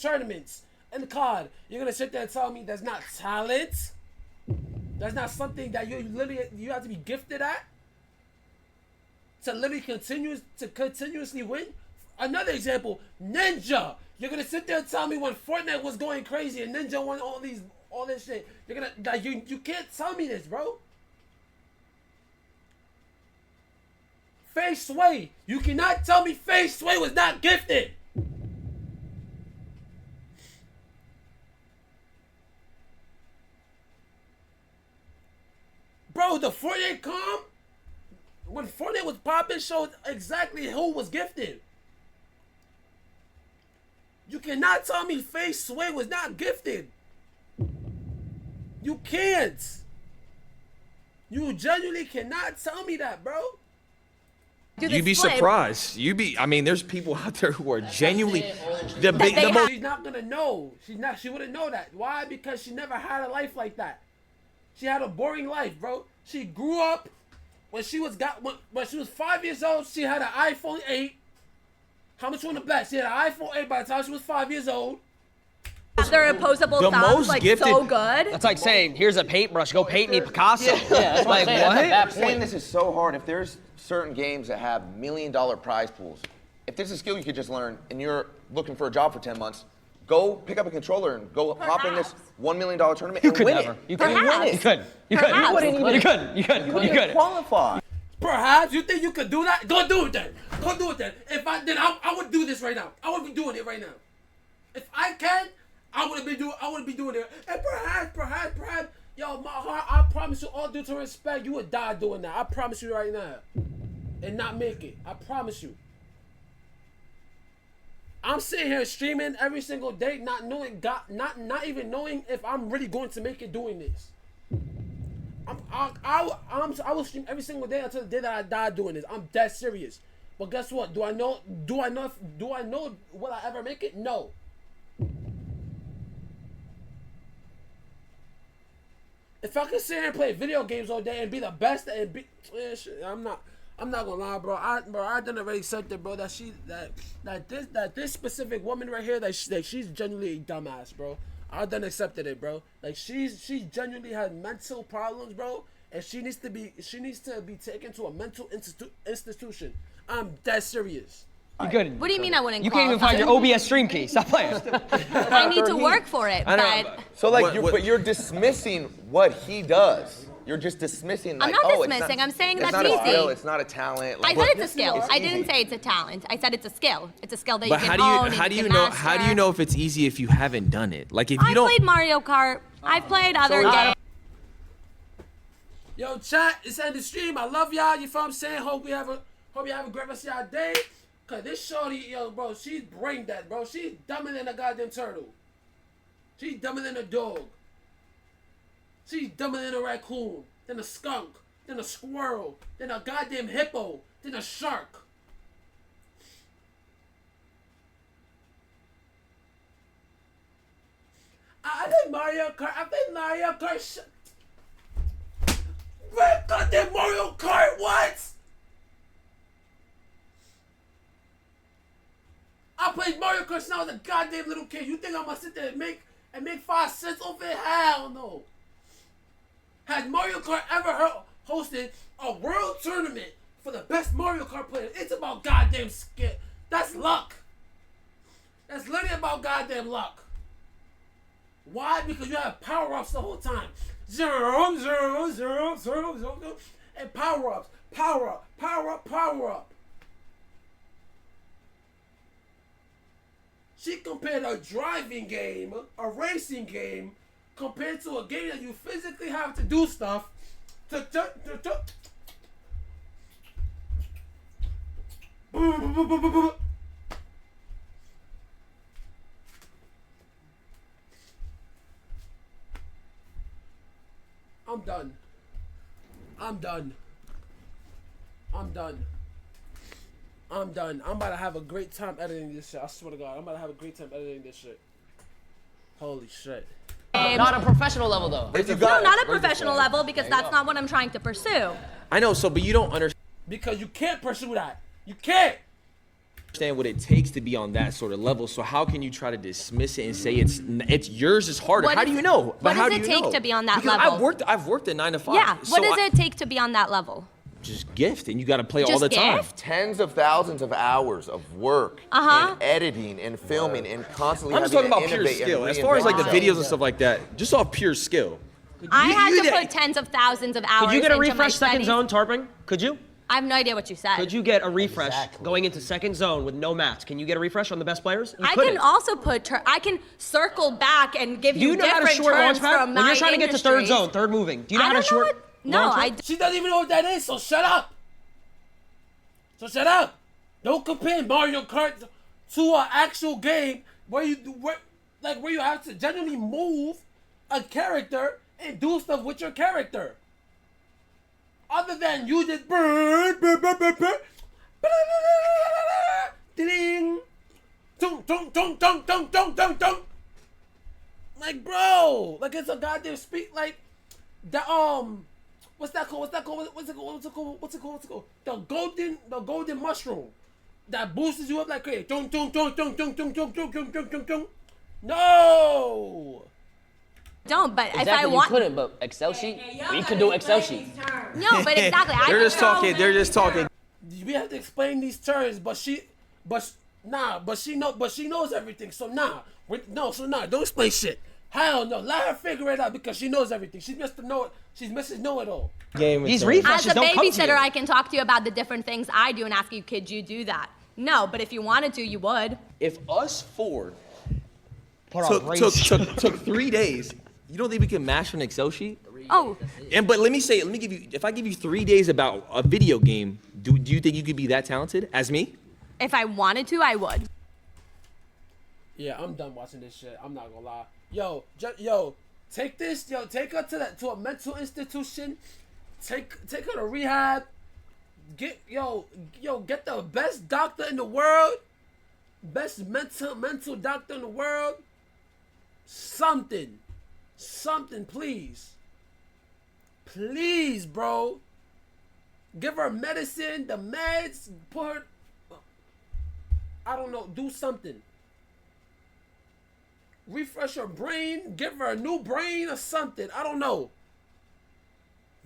tournaments in the COD, you're gonna sit there and tell me that's not talent? That's not something that you have to be gifted at to literally continuously win? Another example, Ninja. You're gonna sit there and tell me when Fortnite was going crazy and Ninja won all this shit. You're gonna like you can't tell me this, bro. Fei Sway. You cannot tell me Fei Sway was not gifted. Bro, the Fortnite comp, when Fortnite was popping, showed exactly who was gifted. You cannot tell me Fei Sway was not gifted. You can't. You genuinely cannot tell me that, bro. You'd be surprised. I mean, there's people out there who are genuinely the most. She's not gonna know. She wouldn't know that. Why? Because she never had a life like that. She had a boring life, bro. She grew up when she was 5 years old. She had an iPhone 8. How much you want to bet? She had an iPhone 8 by the time she was 5 years old. Their opposable thumbs, like, so good. That's like saying, here's a paintbrush, go paint me Picasso. Yeah, that's like, what? I'm saying this is so hard. If there's certain games that have $1 million prize pools, if there's a skill you could just learn and you're looking for a job for 10 months, go pick up a controller and go hop in this $1 million tournament and win it. You couldn't win it. You couldn't. You couldn't qualify. Perhaps you think you could do that? Go do it then. Go do it then. If I did, I would do this right now. I would be doing it right now. If I can, I would be doing it. And perhaps, yo, my heart, I promise you, all due to respect, you would die doing that. I promise you right now, and not make it. I promise you. I'm sitting here streaming every single day, not not even knowing if I'm really going to make it doing this. I will stream every single day until the day that I die doing this. I'm dead serious. But guess what? Do I know will I ever make it? No. If I could sit here and play video games all day and be the best and be, I'm not gonna lie, bro. I done already said that, bro. That this specific woman right here, that she's genuinely a dumbass, bro. I done accepted it, bro. Like she genuinely had mental problems, bro, and she needs to be taken to a mental institution. I'm dead serious. You couldn't. What do you mean I wouldn't? You can't even find your OBS stream key. Stop playing. I need to work for it, but. So like, but you're dismissing what he does. You're just dismissing. Like, I'm not dismissing. I'm saying that's not easy. A skill, it's not a talent. I said it's a skill. I didn't say it's a talent. I said it's a skill. It's a skill that you can own. How do you know if it's easy if you haven't done it? Like if you don't. I played Mario Kart. I've played other games. Yo, chat, it's end the stream. I love y'all. You feel what I'm saying? Hope you have a great rest of y'all day. Cause this shorty, yo, bro, she's brain dead, bro. She's dumber than a goddamn turtle. She's dumber than a dog. She's dumber than a raccoon, than a skunk, than a squirrel, than a goddamn hippo, than a shark. I think Mario Kart. Red goddamn Mario Kart, what? I played Mario Kart since I was a goddamn little kid. You think I'm gonna sit there and make 5 cents off it? Hell no. Had Mario Kart ever hosted a world tournament for the best Mario Kart player? It's about goddamn skill. That's luck. That's literally about goddamn luck. Why? Because you have power-ups the whole time. 0, 0, 0, 0, 0, and power-ups. Power up, power up, power up. She compared a driving game, a racing game, compared to a game that you physically have to do stuff. I'm done. I'm done. I'm done. I'm done. I'm about to have a great time editing this shit. I swear to God, I'm about to have a great time editing this shit. Holy shit. Not a professional level though. No, not a professional level because that's not what I'm trying to pursue. I know, so but you don't understand Because you can't pursue that. You can't. what it takes to be on that sort of level. So how can you try to dismiss it and say it's yours is harder? How do you know? What does it take to be on that Because level? I've worked at 9 to 5. Yeah. so What does it take to be on that level? Just gift, and you got to play all Just the time. gift? Tens of thousands of hours of work and editing and filming and constantly I'm just having talking to about pure innovate and skill. As far as like the reinvent videos and stuff like that, just off pure skill. I had to put tens of thousands of hours Could you get a into my refresh second studies. zone tarping? Could you? I have no idea what you said. Could you get a refresh going into second zone with no mats? Can you get a refresh on the best players? You I couldn't. can also put. I can circle back and give Do you you know how to different short terms launch pad? from When you're my trying to get to third industries. zone, third moving. Do you know I how to don't know short? what- No, launch I. pad? She doesn't even know what that is, so shut up. So shut up. Don't compare Mario Kart to an actual game where you have to genuinely move a character and do stuff with your character. Other than you just ding, tung tung tung tung tung tung tung tung. Like bro, like it's a goddamn speak like the what's that called? The golden mushroom that boosts you up like crazy. Tung tung tung tung tung tung tung tung tung tung tung tung. No. Don't, but if I Exactly, want. you couldn't, but Excel sheet, we could do Excel sheet. No, but exactly. They're just talking. They're just talking. We have to explain these terms, but she knows everything. So don't explain shit. Hell no, let her figure it out because she knows everything. She's Mrs. Know-it-all. These As refreshes a don't come to babysitter, you. I can talk to you about the different things I do and ask you, could you do that? No, but if you wanted to, you would. If us four Put on race. took 3 days, you don't think we can master an Excel sheet? Oh, But let me give you, if I give you 3 days about a video game, do you think you could be that talented as me? if I wanted to, I would. Yeah, I'm done watching this shit. I'm not gonna lie. Yo, take this. Yo, take her to a mental institution. Take her to rehab. Get the best doctor in the world. Best mental doctor in the world. Something, please. Please, bro. Give her medicine, the meds. Put her. I don't know. Do something. Refresh her brain, give her a new brain or something. I don't know.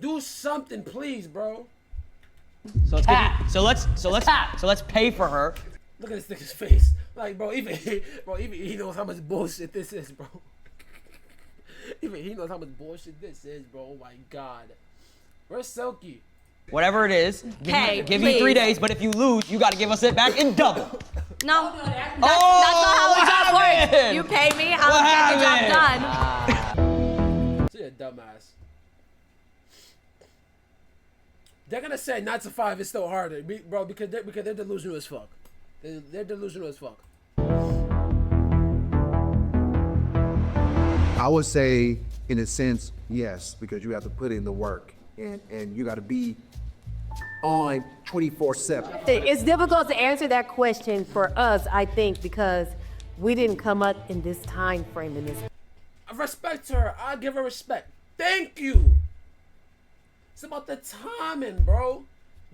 Do something, please, bro. So let's pay for her. Look at this nigga's face. Like, bro, even he knows how much bullshit this is, bro. Even he knows how much bullshit this is, bro. Oh my God. Where's Silky? Whatever it is, Hey, give you 3 please. days, but if you lose, you got to give us it back in double. No, that's not how what the job works. happened? You pay me, I'll get the job done. She a dumbass. They're gonna say 9 to 5 is still harder, bro, because they're delusional as fuck. They're delusional as fuck. I would say, in a sense, yes, because you have to put in the work and you got to be on 24/7. It's difficult to answer that question for us, I think, because we didn't come up in this time frame in this. I respect her. I give her respect. Thank you. It's about the timing, bro.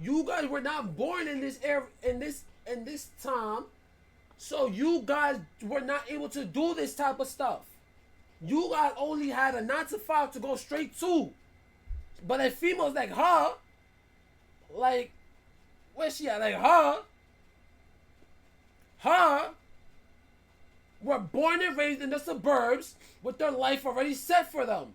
You guys were not born in this era, in this time, so you guys were not able to do this type of stuff. You guys only had a 9 to 5 to go straight to. But if females like her, like, where's she at? Like her were born and raised in the suburbs with their life already set for them.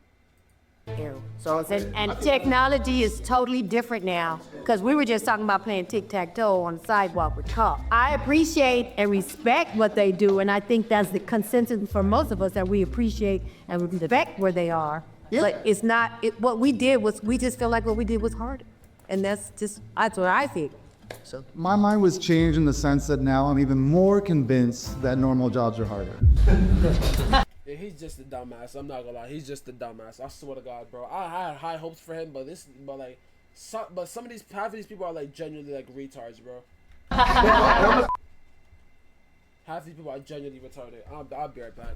So and technology is totally different now, because we were just talking about playing tic-tac-toe on the sidewalk with chalk. I appreciate and respect what they do, and I think that's the consensus for most of us, that we appreciate and respect where they are. Yeah. But it's not, what we did was, we just feel like what we did was harder. And that's what I think. So My mind was changed in the sense that now I'm even more convinced that normal jobs are harder. Yeah, he's just a dumbass. I'm not gonna lie, he's just a dumbass. I swear to God, bro. I had high hopes for him, but some of these, half of these people are like genuinely like retards, bro. Half of these people are genuinely retarded. I'll be right back.